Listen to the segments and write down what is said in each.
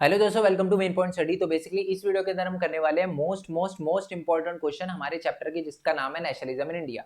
Hello दोस्तों, welcome to main point study. तो basically इस वीडियो के अंदर हम करने वाले हैं मोस्ट इंपॉर्टेंट क्वेश्चन हमारे चैप्टर की, जिसका नाम है नेशनलिज्म इन इंडिया।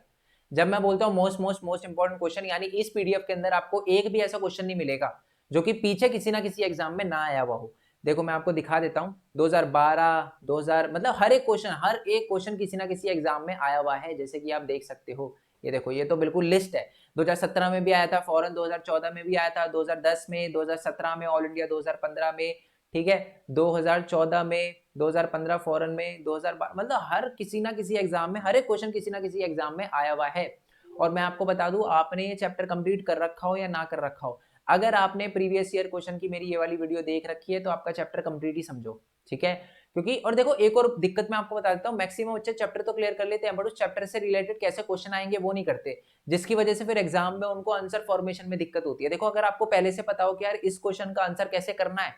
जब मैं बोलता हूँ मोस्ट इंपॉर्टेंट क्वेश्चन, यानी इस पीडीएफ के अंदर आपको एक भी ऐसा क्वेश्चन नहीं मिलेगा जो कि पीछे किसी ना किसी एग्जाम में ना आया हुआ हो। देखो मैं आपको दिखा देता हूँ, 2012 2000 मतलब हर एक क्वेश्चन किसी ना किसी एग्जाम में आया हुआ है, जैसे कि आप देख सकते हो। ये देखो, ये तो बिल्कुल लिस्ट है। 2017 में भी आया था फॉरन, 2014 में भी आया था, 2010 में, 2017 में ऑल इंडिया, 2015 में, ठीक है, 2014 में, 2015 फॉरन में, 2012, मतलब हर किसी ना किसी एग्जाम में, हर एक क्वेश्चन किसी ना किसी एग्जाम में आया हुआ है। और मैं आपको बता दूं, आपने ये चैप्टर कंप्लीट कर रखा हो या ना कर रखा हो, अगर आपने प्रीवियस ईयर क्वेश्चन की मेरी ये वाली वीडियो देख रखी है तो आपका चैप्टर कंप्लीट ही समझो, ठीक है। क्योंकि और देखो, एक और दिक्कत मैं आपको बता देता हूँ, मैक्सिमम बच्चे चैप्टर तो क्लियर कर लेते हैं बट उस चैप्टर से रिलेटेड कैसे क्वेश्चन आएंगे वो नहीं करते, जिसकी वजह से फिर एग्जाम में उनको आंसर फॉर्मेशन में दिक्कत होती है। देखो, अगर आपको पहले से पता हो कि यार इस क्वेश्चन का आंसर कैसे करना है,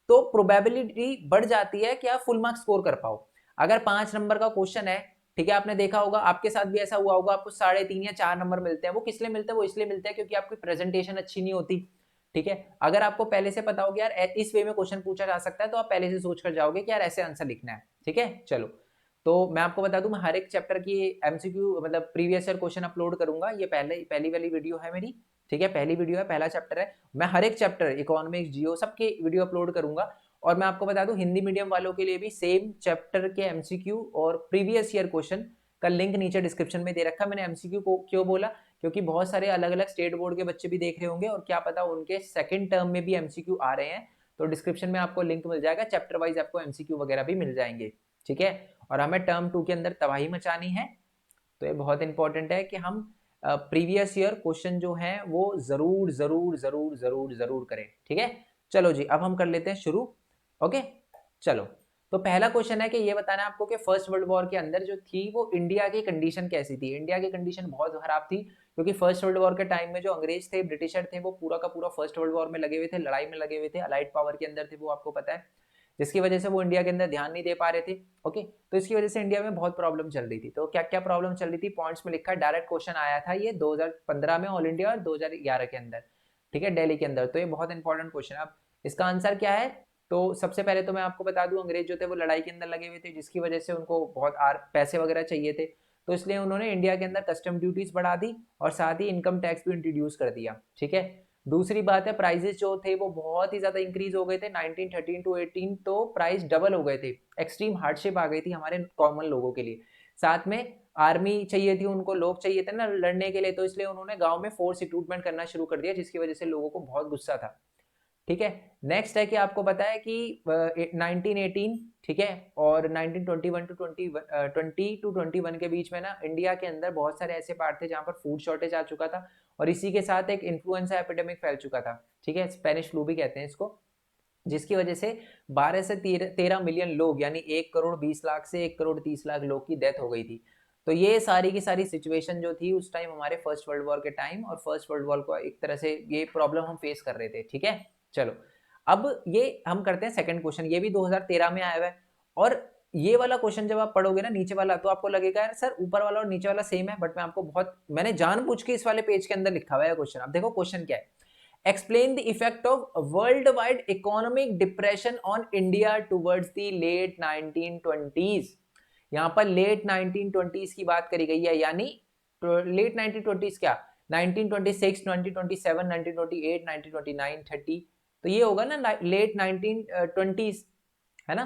तो प्रोबेबिलिटी बढ़ जाती है कि आप फुल मार्क्स स्कोर कर पाओ। अगर 5 नंबर का क्वेश्चन है, ठीक है, आपने देखा होगा, आपके साथ भी ऐसा हुआ होगा, आपको 3.5 या 4 नंबर मिलते हैं। वो किस लिए मिलते हैं? वो इसलिए मिलते हैं क्योंकि आपकी प्रेजेंटेशन अच्छी नहीं होती, ठीक है। अगर आपको पहले से पता हो कि यार इस वे में क्वेश्चन पूछा जा सकता है, तो आप पहले से सोच कर जाओगे कि यार ऐसे आंसर लिखना है, ठीक है। चलो, तो मैं आपको बता दूं, मैं हर एक चैप्टर की एमसीक्यू मतलब प्रीवियस ईयर क्वेश्चन अपलोड करूंगा। ये पहली वाली वीडियो है मेरी, ठीक है, पहली वीडियो है, पहला चैप्टर है। मैं हर एक चैप्टर, इकोनॉमिक्स, जियो, सबके वीडियो अपलोड करूंगा। और मैं आपको बता दूं, हिंदी मीडियम वालों के लिए भी सेम चैप्टर के एमसीक्यू और प्रीवियस ईयर क्वेश्चन का लिंक नीचे डिस्क्रिप्शन में दे रखा है। मैंने एमसीक्यू को क्यों बोला? क्योंकि बहुत सारे अलग अलग स्टेट बोर्ड के बच्चे भी देख रहे होंगे, और क्या पता उनके सेकंड टर्म में भी एमसीक्यू आ रहे हैं। तो डिस्क्रिप्शन में आपको लिंक मिल जाएगा, चैप्टर वाइज आपको एमसीक्यू वगैरह भी मिल जाएंगे, ठीक है। और हमें टर्म 2 के अंदर तबाही मचानी है, तो ये बहुत इंपॉर्टेंट है कि हम प्रीवियस ईयर क्वेश्चन जो हैं वो जरूर जरूर जरूर जरूर जरूर करें, ठीक है। चलो जी, अब हम कर लेते हैं शुरू। ओके, चलो। तो पहला क्वेश्चन है कि ये बताना है आपको कि फर्स्ट वर्ल्ड वॉर के अंदर जो थी वो इंडिया की कंडीशन कैसी थी। इंडिया की कंडीशन बहुत खराब थी, क्योंकि फर्स्ट वर्ल्ड वॉर के टाइम में जो अंग्रेज थे, ब्रिटिशर थे, वो पूरा का पूरा फर्स्ट वर्ल्ड वॉर में लगे हुए थे, लड़ाई में लगे हुए थे, अलाइड पावर के अंदर थे वो, आपको पता है, जिसकी वजह से वो इंडिया के अंदर ध्यान नहीं दे पा रहे थे। ओके, तो इसकी वजह से इंडिया में बहुत प्रॉब्लम चल रही थी। तो क्या क्या प्रॉब्लम चल रही थी, पॉइंट्स में लिखा है। डायरेक्ट क्वेश्चन आया था ये 2015 में ऑल इंडिया और 2011 के अंदर, ठीक है, दिल्ली के अंदर। तो ये बहुत इंपॉर्टेंट क्वेश्चन है। अब इसका आंसर क्या है? तो सबसे पहले तो मैं आपको बता दूं, अंग्रेज जो थे वो लड़ाई के अंदर लगे हुए थे, जिसकी वजह से उनको बहुत पैसे वगैरह चाहिए थे। तो इसलिए उन्होंने इंडिया के अंदर कस्टम ड्यूटीज बढ़ा दी और साथ ही इनकम टैक्स भी इंट्रोड्यूस कर दिया, ठीक है। दूसरी बात है, प्राइजेस जो थे वो बहुत ही ज्यादा इंक्रीज हो गए थे 1913 टू 18, तो प्राइस डबल हो गए थे। एक्सट्रीम हार्डशिप आ गई थी हमारे कॉमन लोगों के लिए। साथ में आर्मी चाहिए थी उनको, लोग चाहिए थे ना लड़ने के लिए, तो इसलिए उन्होंने गांव में फोर्स रिक्रूटमेंट करना शुरू कर दिया, जिसकी वजह से लोगों को बहुत गुस्सा था, ठीक है। नेक्स्ट है कि आपको पता है कि 1918, ठीक है, और 1921 टू 20 के बीच में ना इंडिया के अंदर बहुत सारे ऐसे पार्ट थे जहां पर फूड शॉर्टेज आ चुका था, और इसी के साथ एक इन्फ्लुएंजा एपिडेमिक फैल चुका था, ठीक है, स्पेनिश फ्लू भी कहते हैं इसको, जिसकी वजह से 12 से 13 मिलियन लोग, यानी 1 करोड़ 20 लाख से 1 करोड़ 30 लाख लोग की डेथ हो गई थी। तो ये सारी की सारी सिचुएशन जो थी उस टाइम हमारे फर्स्ट वर्ल्ड वॉर के टाइम, और फर्स्ट वर्ल्ड वॉर को एक तरह से ये प्रॉब्लम हम फेस कर रहे थे, ठीक है। चलो, अब ये हम करते हैं सेकंड क्वेश्चन, ये भी 2013 में आया हुआ है। और ये वाला क्वेश्चन जब आप पढ़ोगे ना नीचे वाला, तो आपको लगेगा यार सर ऊपर वाला और नीचे वाला सेम है, बट मैं आपको मैंने जानबूझ के इस वाले पेज के अंदर लिखा हुआ है क्वेश्चन। अब देखो क्वेश्चन क्या है। Explain the effect of worldwide economic depression on India towards the late 1920s। यहाँ पर लेट 1920s की बात करी गई है, यानी लेट 1920s क्या, 1926, 1927, 1928, 1929, 30, तो ये होगा ना लेट 1920s, है ना।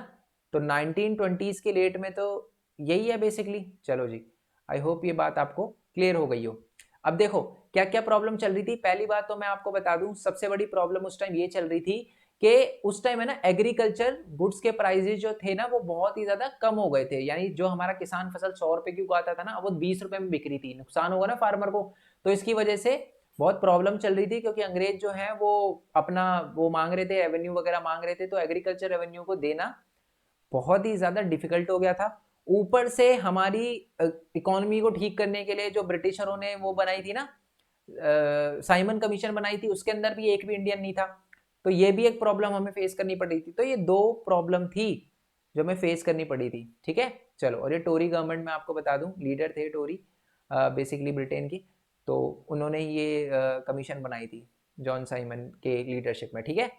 तो 1920s के लेट में तो यही है बेसिकली। चलो जी, आई होप ये बात आपको क्लियर हो गई हो। अब देखो क्या क्या प्रॉब्लम चल रही थी। पहली बात तो मैं आपको बता दूं, सबसे बड़ी प्रॉब्लम उस टाइम ये चल रही थी कि उस टाइम है ना एग्रीकल्चर गुड्स के प्राइसेस जो थे ना वो बहुत ही ज्यादा कम हो गए थे। यानी जो हमारा किसान फसल 100 रुपए की उगाता था ना, वो 20 रुपए में बिक रही थी। नुकसान होगा ना फार्मर को, तो इसकी वजह से बहुत प्रॉब्लम चल रही थी, क्योंकि अंग्रेज जो है वो अपना वो मांग रहे थे, रेवेन्यू वगैरह मांग रहे थे, तो एग्रीकल्चर रेवेन्यू को देना बहुत ही ज्यादा डिफिकल्ट हो गया था। ऊपर से हमारी इकोनॉमी को ठीक करने के लिए जो ब्रिटिशरों ने वो बनाई थी ना, साइमन कमीशन बनाई थी, उसके अंदर भी एक भी इंडियन नहीं था। तो ये भी एक प्रॉब्लम हमें फेस करनी पड़ी थी। तो ये दो प्रॉब्लम थी जो हमें फेस करनी पड़ी थी, ठीक है। चलो, और ये टोरी गवर्नमेंट में आपको बता दूं, लीडर थे टोरी बेसिकली ब्रिटेन की, तो उन्होंने ये कमीशन बनाई थी जॉन साइमन के लीडरशिप में, ठीक है।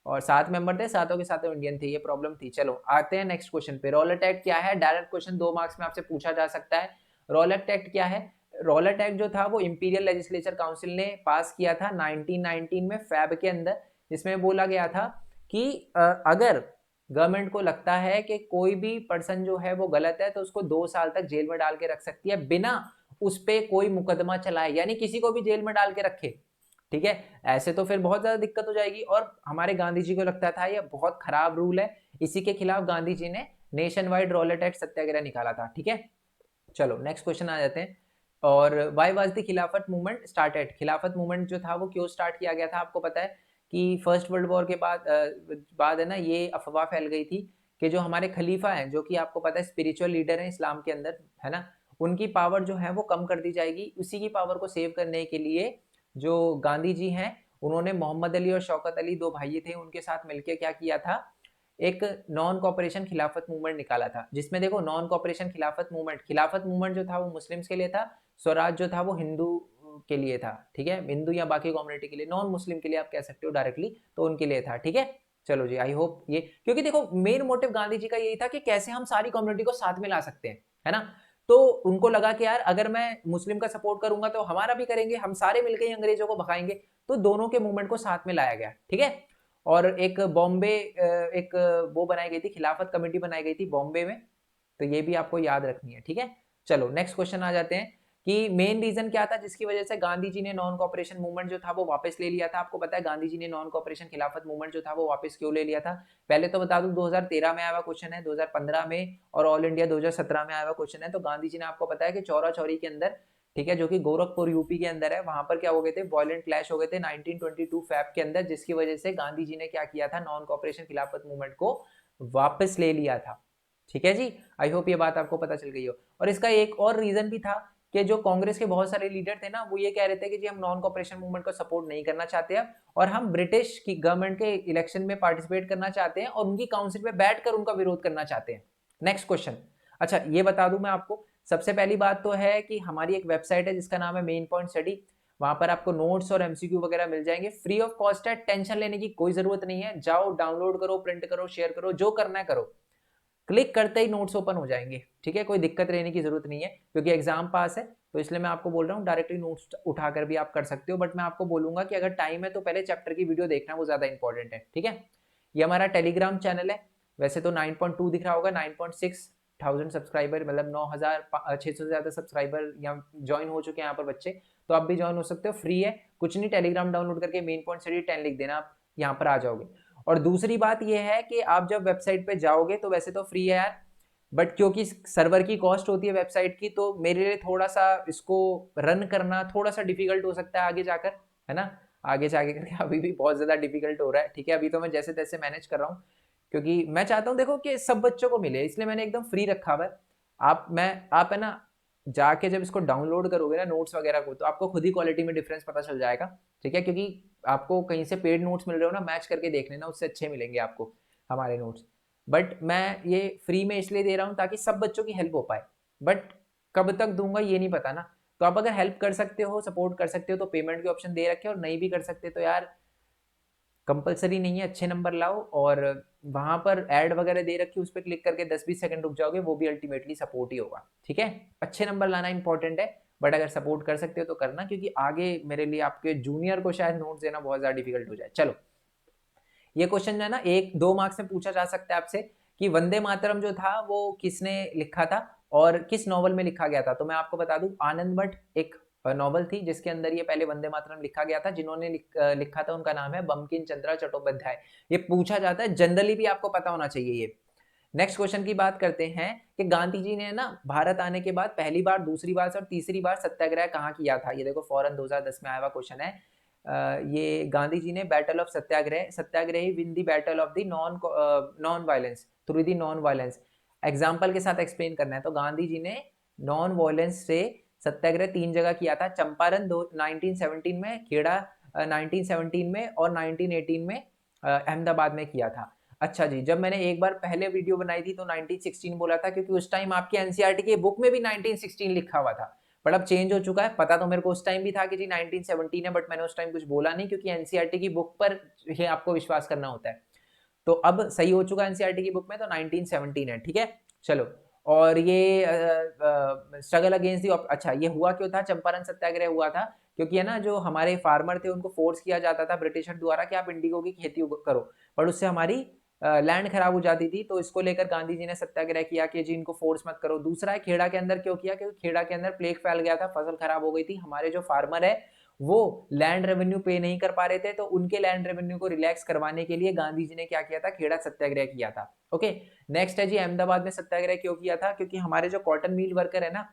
और 7 मेंबर थे, सातों के सातों इंडियन थे, ये प्रॉब्लम थी। चलो आते हैं नेक्स्ट क्वेश्चन पे। रॉलेट एक्ट क्या है? डायरेक्ट क्वेश्चन 2 मार्क्स में आपसे पूछा जा सकता है। रॉलेट एक्ट क्या है? रॉलेट एक्ट जो था वो इंपीरियल लेजिस्लेचर काउंसिल ने पास किया था 1919 में फैब के अंदर, जिसमें बोला गया था कि अगर गवर्नमेंट को लगता है कि कोई भी पर्सन जो है वो गलत है तो उसको 2 साल तक जेल में डाल के रख सकती है बिना उस पे कोई मुकदमा चलाए, यानी किसी को भी जेल में डाल के रखे। ठीक है, ऐसे तो फिर बहुत ज्यादा दिक्कत हो जाएगी। और हमारे गांधी जी को लगता था ये बहुत खराब रूल है, इसी के खिलाफ गांधी जी ने नेशन वाइड रॉलेट एक्ट सत्याग्रह निकाला था। ठीक है, चलो नेक्स्ट क्वेश्चन आ जाते हैं। और वाई वाज द खिलाफत मूवमेंट स्टार्टेड? खिलाफत मूवमेंट जो था वो क्यों स्टार्ट किया गया था? आपको पता है कि फर्स्ट वर्ल्ड वॉर के बाद है ना, ये अफवाह फैल गई थी कि जो हमारे खलीफा हैं, जो कि आपको पता है स्पिरिचुअल लीडर हैं इस्लाम के अंदर, है ना, उनकी पावर जो है वो कम कर दी जाएगी। उसी की पावर को सेव करने के लिए जो गांधी जी हैं, उन्होंने मोहम्मद अली और शौकत अली, 2 भाई थे, उनके साथ मिलकर क्या किया था, एक नॉन कॉपरेशन खिलाफत मूवमेंट निकाला था। जिसमें देखो नॉन कॉपरेशन खिलाफत मूवमेंट जो था वो मुस्लिम्स के लिए था, स्वराज जो था वो हिंदू के लिए था। ठीक है, हिंदू या बाकी कम्युनिटी के लिए, नॉन मुस्लिम के लिए आप कह सकते हो डायरेक्टली, तो उनके लिए था। ठीक है, चलो जी, आई होप ये, क्योंकि देखो मेन मोटिव गांधी जी का यही था कि कैसे हम सारी कम्युनिटी को साथ में ला सकते हैं, है ना। तो उनको लगा कि यार अगर मैं मुस्लिम का सपोर्ट करूंगा तो हमारा भी करेंगे, हम सारे मिलकर ही अंग्रेजों को भगाएंगे। तो दोनों के मूवमेंट को साथ में लाया गया। ठीक है, और एक बॉम्बे एक वो बनाई गई थी, खिलाफत कमेटी बनाई गई थी बॉम्बे में, तो ये भी आपको याद रखनी है। ठीक है, चलो नेक्स्ट क्वेश्चन आ जाते हैं कि मेन रीजन क्या था जिसकी वजह से गांधी जी ने नॉन कॉपरेशन मूवमेंट जो था वो वापस ले लिया था। आपको पता है गांधी जी ने नॉन कॉपरेशन खिलाफत मूवमेंट जो था वो वापस क्यों ले लिया था? पहले तो बता दूं 2013 में आया हुआ क्वेश्चन है, 2015 में और ऑल इंडिया 2017 में आया हुआ क्वेश्चन है। तो गांधी जी ने आपको पता है कि चौरा चौरी के अंदर, ठीक है, जो कि गोरखपुर यूपी के अंदर है, वहां पर क्या हो गए थे, वायलेंट क्लैश हो गए थे 1922 फैब के अंदर, जिसकी वजह से गांधी जी ने क्या किया था, नॉन कॉपरेशन खिलाफत मूवमेंट को वापस ले लिया था। ठीक है जी, आई होप ये बात आपको पता चल गई हो। और इसका एक और रीजन भी था कि जो कांग्रेस के बहुत सारे लीडर थे ना, वो ये कह रहे थे कि जी हम नॉन कॉपरेशन मूवमेंट को सपोर्ट नहीं करना चाहते हैं और हम ब्रिटिश की गवर्नमेंट के इलेक्शन में पार्टिसिपेट करना चाहते हैं और उनकी काउंसिल में बैठकर उनका विरोध करना चाहते हैं। Next question. अच्छा ये बता दूं मैं आपको, सबसे पहली बात तो है कि हमारी एक वेबसाइट है जिसका नाम है मेन पॉइंट स्टडी, वहां पर आपको नोट्स और एमसीक्यू वगैरह मिल जाएंगे, फ्री ऑफ कॉस्ट है, टेंशन लेने की कोई जरूरत नहीं है। जाओ डाउनलोड करो, प्रिंट करो, शेयर करो, जो करना है करो, क्लिक करते ही नोट्स ओपन हो जाएंगे। ठीक है, कोई दिक्कत रहने की जरूरत नहीं है, क्योंकि एग्जाम पास है तो इसलिए मैं आपको बोल रहा हूँ डायरेक्टली नोट्स उठाकर भी आप कर सकते हो। बट मैं आपको बोलूंगा कि अगर टाइम है तो पहले चैप्टर की वीडियो देखना, वो ज्यादा इंपॉर्टेंट है। ठीक है, ये हमारा टेलीग्राम चैनल है, वैसे तो 9.2 दिख रहा होगा, 9.6,000 सब्सक्राइबर, मतलब 9,600 से ज्यादा सब्सक्राइबर यहाँ ज्वाइन हो चुके हैं यहाँ पर बच्चे, तो आप भी ज्वाइन हो सकते हो, फ्री है कुछ नहीं। टेलीग्राम डाउनलोड करके मेन पॉइंट स्टडी 10 लिख देना, आप यहाँ पर आ जाओगे। और दूसरी बात यह है कि आप जब वेबसाइट पे जाओगे तो वैसे तो फ्री है यार, बट क्योंकि सर्वर की कॉस्ट होती है वेबसाइट की, तो मेरे लिए थोड़ा सा इसको रन करना थोड़ा सा डिफिकल्ट हो सकता है आगे जाकर, है ना, आगे जाके करके अभी भी बहुत ज्यादा डिफिकल्ट हो रहा है। ठीक है, अभी तो मैं जैसे तैसे मैनेज कर रहा हूँ, क्योंकि मैं चाहता हूँ देखो कि सब बच्चों को मिले, इसलिए मैंने एकदम फ्री रखा हुआ है। आप है ना, जाके जब इसको डाउनलोड करोगे ना नोट्स वगैरह को, तो आपको खुद ही क्वालिटी में डिफरेंस पता चल जाएगा। ठीक है, क्योंकि आपको कहीं से पेड नोट्स मिल रहे हो ना, मैच करके देख लेना, उससे अच्छे मिलेंगे आपको हमारे नोट्स। बट मैं ये फ्री में इसलिए दे रहा हूँ ताकि सब बच्चों की हेल्प हो पाए, बट कब तक दूंगा ये नहीं पता ना। तो आप अगर हेल्प कर सकते हो, सपोर्ट कर सकते हो, तो पेमेंट के ऑप्शन दे रखे, और नहीं भी कर सकते तो यार कंपलसरी नहीं है, अच्छे नंबर लाओ। और वहां पर ऐड वगैरह दे रखी, उस पर क्लिक करके 10-20 सेकंड रुक जाओगे, वो भी अल्टीमेटली सपोर्ट ही होगा। ठीक है, अच्छे नंबर लाना इंपॉर्टेंट है, बट अगर सपोर्ट कर सकते हो तो करना, क्योंकि आगे मेरे लिए आपके जूनियर को शायद नोट्स देना बहुत ज्यादा डिफिकल्ट हो जाए। चलो ये क्वेश्चन जो है ना 1-2 मार्क्स में पूछा जा सकता है आपसे कि वंदे मातरम जो था वो किसने लिखा था और किस नॉवल में लिखा गया था। तो मैं आपको बता दूं, आनंद भट्ट एक नॉवल थी जिसके अंदर ये पहले वंदे मातरम लिखा गया था। जिन्होंने लिखा था उनका नाम है बंकिम चंद्र चट्टोपाध्याय। ये पूछा जाता है जनरली, भी आपको पता होना चाहिए ये। नेक्स्ट क्वेश्चन की बात करते हैं कि गांधी जी ने ना भारत आने के बाद पहली बार, दूसरी बार और तीसरी बार सत्याग्रह कहाँ किया था। ये देखो फॉरन 2010 में आया हुआ क्वेश्चन है। ये गांधी जी ने battle of satyagrahi win the battle of the non violence through the non violence. Example के साथ एक्सप्लेन करना है, तो गांधी जी ने नॉन वायलेंस से सत्याग्रह 3 जगह किया था, चंपारण 1917 में, खेड़ा 1917 में, और 1918 में अहमदाबाद में किया था। अच्छा जी, जब मैंने एक बार पहले वीडियो बनाई थी तो 1916 बोला था, क्योंकि उस टाइम आपके एनसीईआरटी की बुक में भी 1916 लिखा हुआ था, बट अब चेंज हो चुका है। पता तो मेरे को उस टाइम भी था कि जी 1917 है, बट मैंने उस टाइम कुछ बोला नहीं क्योंकि एनसीईआरटी की बुक पर ये आपको विश्वास करना होता है। तो अब सही हो चुका है एनसीईआरटी की बुक में, तो 1917 है, ठीक है। चलो, और ये स्ट्रगल अगेंस्ट दी, अच्छा ये हुआ क्यों था, चंपारण सत्याग्रह हुआ था क्योंकि है ना जो हमारे फार्मर थे उनको फोर्स किया जाता था ब्रिटिशर द्वारा कि आप इंडिगो की खेती करो, पर उससे हमारी लैंड खराब हो जाती थी, तो इसको लेकर गांधी जी ने सत्याग्रह किया कि जी इनको फोर्स मत करो। दूसरा है खेड़ा के अंदर क्यों किया, क्योंकि खेड़ा के अंदर प्लेग फैल गया था, फसल खराब हो गई थी, हमारे जो फार्मर है वो लैंड रेवेन्यू पे नहीं कर पा रहे थे, तो उनके लैंड रेवेन्यू को रिलैक्स करवाने के लिए गांधी जी ने क्या किया था, खेड़ा सत्याग्रह किया था। ओके, नेक्स्ट है जी अहमदाबाद में सत्याग्रह क्यों किया था, क्योंकि हमारे जो कॉटन मिल वर्कर है ना,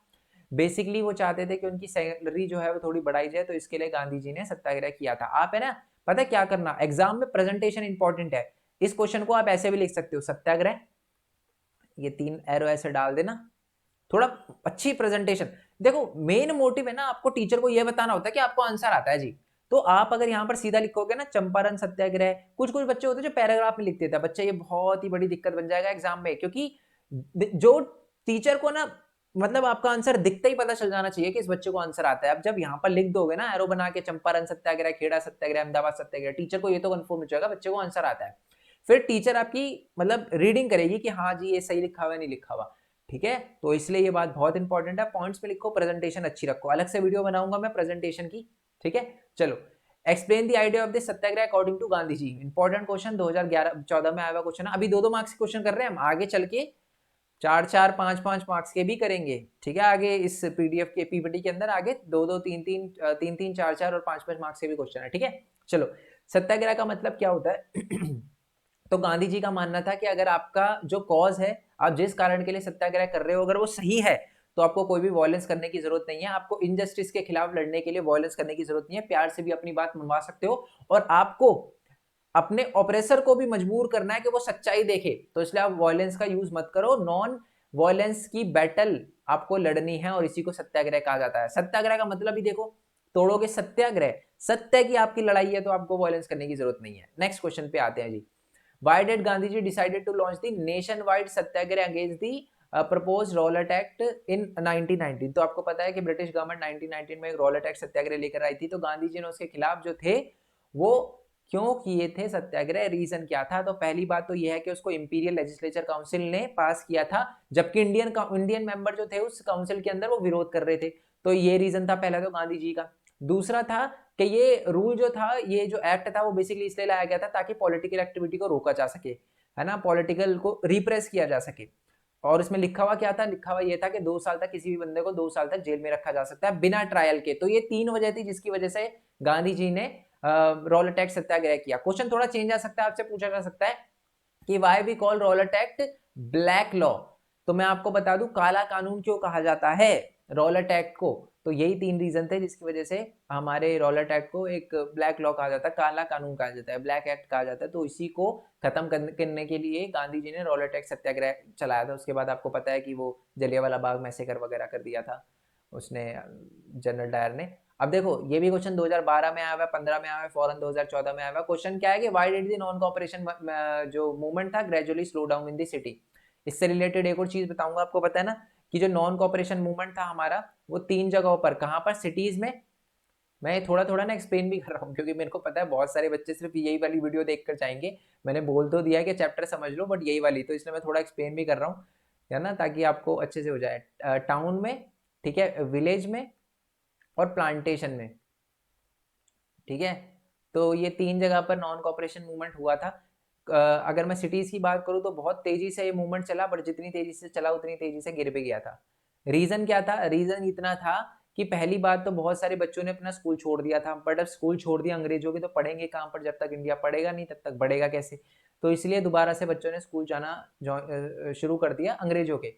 बेसिकली वो चाहते थे कि उनकी सैलरी जो है वो थोड़ी बढ़ाई जाए, तो इसके लिए गांधी जी ने सत्याग्रह किया था। आप है ना, पता है क्या करना, एग्जाम में प्रेजेंटेशन इंपॉर्टेंट है, इस क्वेश्चन को आप ऐसे भी लिख सकते हो, सत्याग्रह, ये 3 एरो ऐसे डाल देना, थोड़ा अच्छी प्रेजेंटेशन। देखो मेन मोटिव है ना, आपको टीचर को यह बताना होता है कि आपको आंसर आता है जी, तो आप अगर यहाँ पर सीधा लिखोगे ना चंपारण सत्याग्रह, कुछ कुछ बच्चे होते हैं जो पैराग्राफ में लिख देते हैं, बच्चे ये बहुत ही बड़ी दिक्कत बन जाएगा एग्जाम में, क्योंकि जो टीचर को ना मतलब आपका आंसर दिखते ही पता चल जाना चाहिए कि इस बच्चे को आंसर आता है। अब जब यहाँ पर लिख दोगे ना एरो बना के चंपारण सत्याग्रह, खेड़ा सत्याग्रह, अहमदाबाद सत्याग्रह, टीचर को ये तो कंफर्म हो जाएगा बच्चे को आंसर आता है। फिर टीचर आपकी मतलब रीडिंग करेगी कि हाँ जी ये सही लिखा हुआ नहीं लिखा हुआ, ठीक है। तो इसलिए ये बात बहुत इंपॉर्टेंट है, पॉइंट्स में लिखो, प्रेजेंटेशन अच्छी रखो, अलग से वीडियो बनाऊंगा मैं प्रेजेंटेशन की, ठीक है। चलो, explain the idea of the satyagraha according to Gandhi ji, important question 2011-14 में आया हुआ क्वेश्चन है। अभी 2-2 मार्क्स के क्वेश्चन कर रहे हैं हम, आगे चल के 4-4, 5-5 मार्क्स के भी करेंगे, ठीक है। आगे इस पीडीएफ के पीपीटी के अंदर आगे 2-2, 3-3, 3-3, 4-4 और 5-5 मार्क्स के भी क्वेश्चन है, ठीक है। चलो, सत्याग्रह का मतलब क्या होता है तो गांधी जी का मानना था कि अगर आपका जो कॉज है, आप जिस कारण के लिए सत्याग्रह कर रहे हो, अगर वो सही है तो आपको कोई भी वॉयलेंस करने की जरूरत नहीं है, आपको इनजस्टिस के खिलाफ लड़ने के लिए वॉयलेंस करने की जरूरत नहीं है, प्यार से भी अपनी बात मनवा सकते हो, और आपको अपने ऑपरेसर को भी मजबूर करना है कि वो सच्चाई देखे, तो इसलिए आप वॉयलेंस का यूज मत करो, नॉन वॉयलेंस की बैटल आपको लड़नी है, और इसी को सत्याग्रह कहा जाता है। सत्याग्रह का मतलब ही देखो, तोड़ोगे सत्याग्रह, सत्य की आपकी लड़ाई है तो आपको वॉयलेंस करने की जरूरत नहीं है। नेक्स्ट क्वेश्चन पे आते हैं जी, Why did Gandhi ji decided to launch the nationwide Satyagraha against the proposed Rowlatt Act in 1919? तो आपको पता है कि ब्रिटिश गवर्नमेंट 1919 में एक रॉलेट एक्ट सत्याग्रह लेकर आई थी, तो गांधी जी ने उसके खिलाफ जो थे वो क्यों किए थे सत्याग्रह, रीजन क्या था। तो पहली बात तो यह है कि उसको इंपीरियल लेजिस्लेचर काउंसिल ने पास किया था, जबकि इंडियन मेंबर जो थे उस काउंसिल के अंदर वो विरोध कर रहे थे, तो ये रीजन था पहला तो गांधी जी का। दूसरा था कि ये रूल जो था, ये जो एक्ट था वो बेसिकली इसलिए लाया गया था ताकि पॉलिटिकल एक्टिविटी को रोका जा सके, है ना, पॉलिटिकल को रिप्रेस किया जा सके। और इसमें लिखा हुआ क्या था, लिखा हुआ ये था कि 2 साल तक किसी भी बंदे को 2 साल तक जेल में रखा जा सकता है बिना ट्रायल के। तो ये 3 वजह थी जिसकी वजह से गांधी जी ने रॉलेट एक्ट सत्याग्रह किया। क्वेश्चन थोड़ा चेंज आ सकता है, आपसे पूछा जा सकता है कि why we call Rowlatt act black law, तो मैं आपको बता दूं काला कानून क्यों कहा जाता है रॉलेट एक्ट को। तो यही 3 रीजन थे जिसकी वजह से हमारे रॉलेट एक्ट को एक ब्लैक लॉ कहा जाता है, काला कानून कहा जाता है, ब्लैक एक्ट कहा जाता है। तो इसी को खत्म करने के लिए गांधी जी ने रॉलेट एक्ट सत्याग्रह चलाया था। उसके बाद आपको पता है कि वो जलियांवाला बाग मैसेकर वगैरह कर दिया था उसने, जनरल डायर ने। अब देखो ये भी क्वेश्चन 2012 में आया हुआ है, 15 में आया हुआ है, फॉरन 2014 में आया हुआ है। क्वेश्चन क्या है कि why did the non cooperation जो मूवमेंट था gradually slow down in the city. इससे रिलेटेड एक और चीज बताऊंगा, आपको पता है ना कि जो नॉन कोऑपरेशन मूवमेंट था हमारा वो 3 जगहों पर, कहां पर, सिटीज में। मैं थोड़ा थोड़ा ना एक्सप्लेन भी कर रहा हूँ क्योंकि मेरे को पता है बहुत सारे बच्चे सिर्फ यही वाली वीडियो देखकर जाएंगे, मैंने बोल तो दिया कि चैप्टर समझ लो बट यही वाली, तो इसलिए मैं थोड़ा एक्सप्लेन भी कर रहा हूँ, है ना, ताकि आपको अच्छे से हो जाए। टाउन में, ठीक है, विलेज में और प्लांटेशन में, ठीक है। तो ये 3 जगह पर नॉन कॉपरेशन मूवमेंट हुआ था। अगर मैं सिटीज की बात करूं तो बहुत तेजी से ये मूवमेंट चला, बट जितनी तेजी से चला उतनी तेजी से गिर भी गया था। रीजन क्या था, रीजन इतना था कि पहली बात तो बहुत सारे बच्चों ने अपना स्कूल छोड़ दिया था, बट अब स्कूल छोड़ दिया अंग्रेजों के तो पढ़ेंगे कहाँ पर, जब तक इंडिया पढ़ेगा नहीं तब तक बढ़ेगा कैसे। तो इसलिए दोबारा से बच्चों ने स्कूल जाना शुरू कर दिया अंग्रेजों के,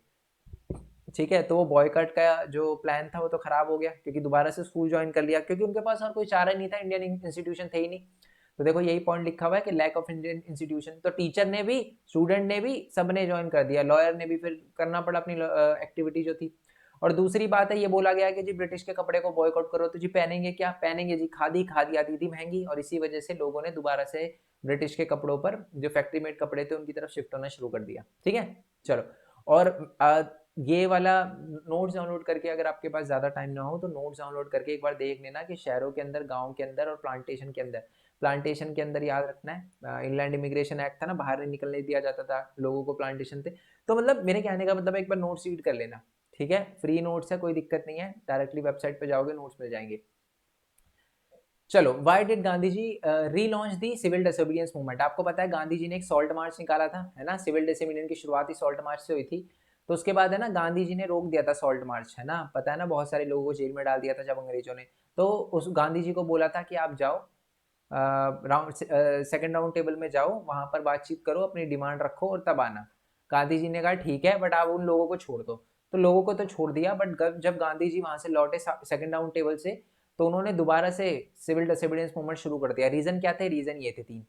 ठीक है। तो वो बॉयकट का जो प्लान था वो तो खराब हो गया क्योंकि दोबारा से स्कूल ज्वाइन कर लिया, क्योंकि उनके पास और कोई चारा नहीं था, इंडियन इंस्टीट्यूशन थे ही नहीं। तो देखो यही पॉइंट लिखा हुआ है कि लैक ऑफ इंडियन इंस्टीट्यूशन, तो टीचर ने भी, स्टूडेंट ने भी, सबने ज्वाइन कर दिया, लॉयर ने भी फिर करना पड़ा अपनी एक्टिविटी जो थी। और दूसरी बात है ये बोला गया कि जी ब्रिटिश के कपड़े को बॉयकॉट करो, तो जी पहनेंगे क्या, पहनेंगे जी खादी, खादी आती थी महंगी, और इसी वजह से लोगों ने दोबारा से ब्रिटिश के कपड़ों पर, जो फैक्ट्री मेड कपड़े थे उनकी तरफ शिफ्ट होना शुरू कर दिया, ठीक है। चलो, और ये वाला नोट्स डाउनलोड करके, अगर आपके पास ज़्यादा टाइम ना हो तो नोट्स डाउनलोड करके एक बार देख लेना कि शहरों के अंदर, गाँव के अंदर और प्लांटेशन के अंदर याद रखना है, इनलैंड इमिग्रेशन एक्ट था ना, बाहर नहीं निकलने दिया जाता था लोगों को प्लांटेशन थे। तो मतलब मेरे कहने का मतलब एक बार नोट्स रीड कर लेना, ठीक है, फ्री नोट्स है, कोई दिक्कत नहीं है, डायरेक्टली वेबसाइट पे जाओगे नोट्स मिल जाएंगे। चलो, why did Gandhi ji relaunch the civil disobedience movement? आपको पता है गांधी जी ने एक सॉल्ट मार्च निकाला था, है ना, सिविल डिसोबीडियंस की शुरुआत ही सॉल्ट मार्च से हुई थी। तो उसके बाद है ना गांधी जी ने रोक दिया था सॉल्ट मार्च, है ना, पता है ना, बहुत सारे लोगों को जेल में डाल दिया था जब अंग्रेजों ने। तो उस गांधी जी को बोला था कि आप जाओ राउंड सेकंड राउंड टेबल में जाओ, वहां पर बातचीत करो, अपनी डिमांड रखो और तब आना। गांधी जी ने कहा ठीक है, बट आप उन लोगों को छोड़ दो। तो लोगों को तो छोड़ दिया, बट जब गांधी जी वहां से लौटे सेकंड राउंड टेबल से, तो उन्होंने दोबारा से सिविल डिसोबीडियंस मूवमेंट शुरू कर दिया। रीजन क्या थे? रीजन ये थे तीन।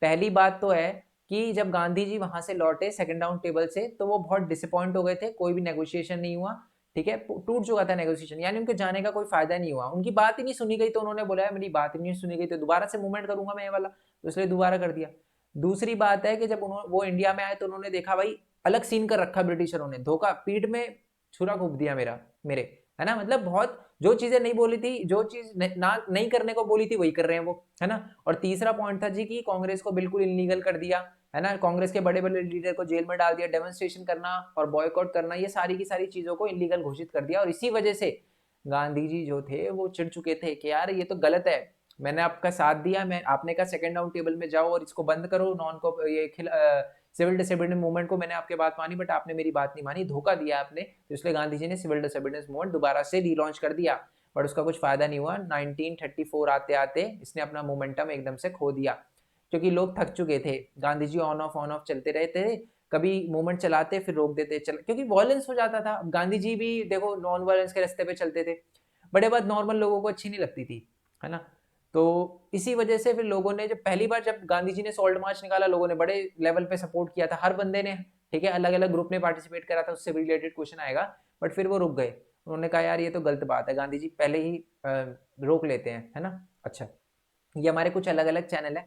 पहली बात तो है कि जब गांधी जी वहां से लौटे सेकंड राउंड टेबल से, तो वो बहुत डिसअपॉइंट हो गए थे, कोई भी नेगोशिएशन नहीं हुआ, ठीक है, टूट चुका था नेगोशिएशन, यानी उनके जाने का कोई फायदा नहीं हुआ, उनकी बात ही नहीं सुनी गई। तो उन्होंने बोला मेरी बात ही नहीं सुनी गई तो दोबारा से मूवमेंट करूंगा मैं ये वाला, तो इसलिए दोबारा कर दिया। दूसरी बात है कि जब वो इंडिया में आए तो उन्होंने देखा भाई अलग सीन कर रखा ब्रिटिशरों ने, धोखा, पीठ में छुरा घूप दिया मेरे, है ना, मतलब बहुत, जो चीजें नहीं बोली थी, जो चीज ना नहीं करने को बोली थी वही कर रहे हैं वो, है ना। और तीसरा पॉइंट था जी कि कांग्रेस को बिल्कुल इलीगल कर दिया, है ना, कांग्रेस के बड़े बड़े लीडर को जेल में डाल दिया, डेमोन्स्ट्रेशन करना और बॉयकॉट करना, ये सारी की सारी चीजों को इलीगल घोषित कर दिया। और इसी वजह से गांधी जी जो थे वो चिढ़ चुके थे कि यार ये तो गलत है, मैंने आपका साथ दिया, मैं आपने कहा सेकंड राउंड टेबल में जाओ और इसको बंद करो, नॉन को ये सिविल डिसोबीडियंस मूवमेंट को, मैंने आपके बात मानी, बट आपने मेरी बात नहीं मानी, धोखा दिया आपने। तो इसलिए गांधी जी ने सिविल डिसोबीडियंस मूवमेंट दोबारा से रीलॉन्च कर दिया, बट उसका कुछ फायदा नहीं हुआ। 1934 आते आते इसने अपना मोमेंटम एकदम से खो दिया, क्योंकि लोग थक चुके थे। गांधी जी ऑन ऑफ चलते रहते थे, कभी मूवमेंट चलाते फिर रोक देते, क्योंकि वायलेंस हो जाता था। गांधी जी भी देखो नॉन वायलेंस के रास्ते पे चलते थे, बड़े बात नॉर्मल लोगों को अच्छी नहीं लगती थी, है ना। तो इसी वजह से फिर लोगों ने, जब पहली बार जब गांधी जी ने सॉल्ट मार्च निकाला, लोगों ने बड़े लेवल पे सपोर्ट किया था, हर बंदे ने, ठीक है, अलग अलग ग्रुप ने पार्टिसिपेट करा था, उससे रिलेटेड क्वेश्चन आएगा, बट फिर वो रुक गए। उन्होंने कहा यार ये तो गलत बात है, गांधी जी पहले ही रोक लेते हैं, है ना। अच्छा, ये हमारे कुछ अलग अलग चैनल है,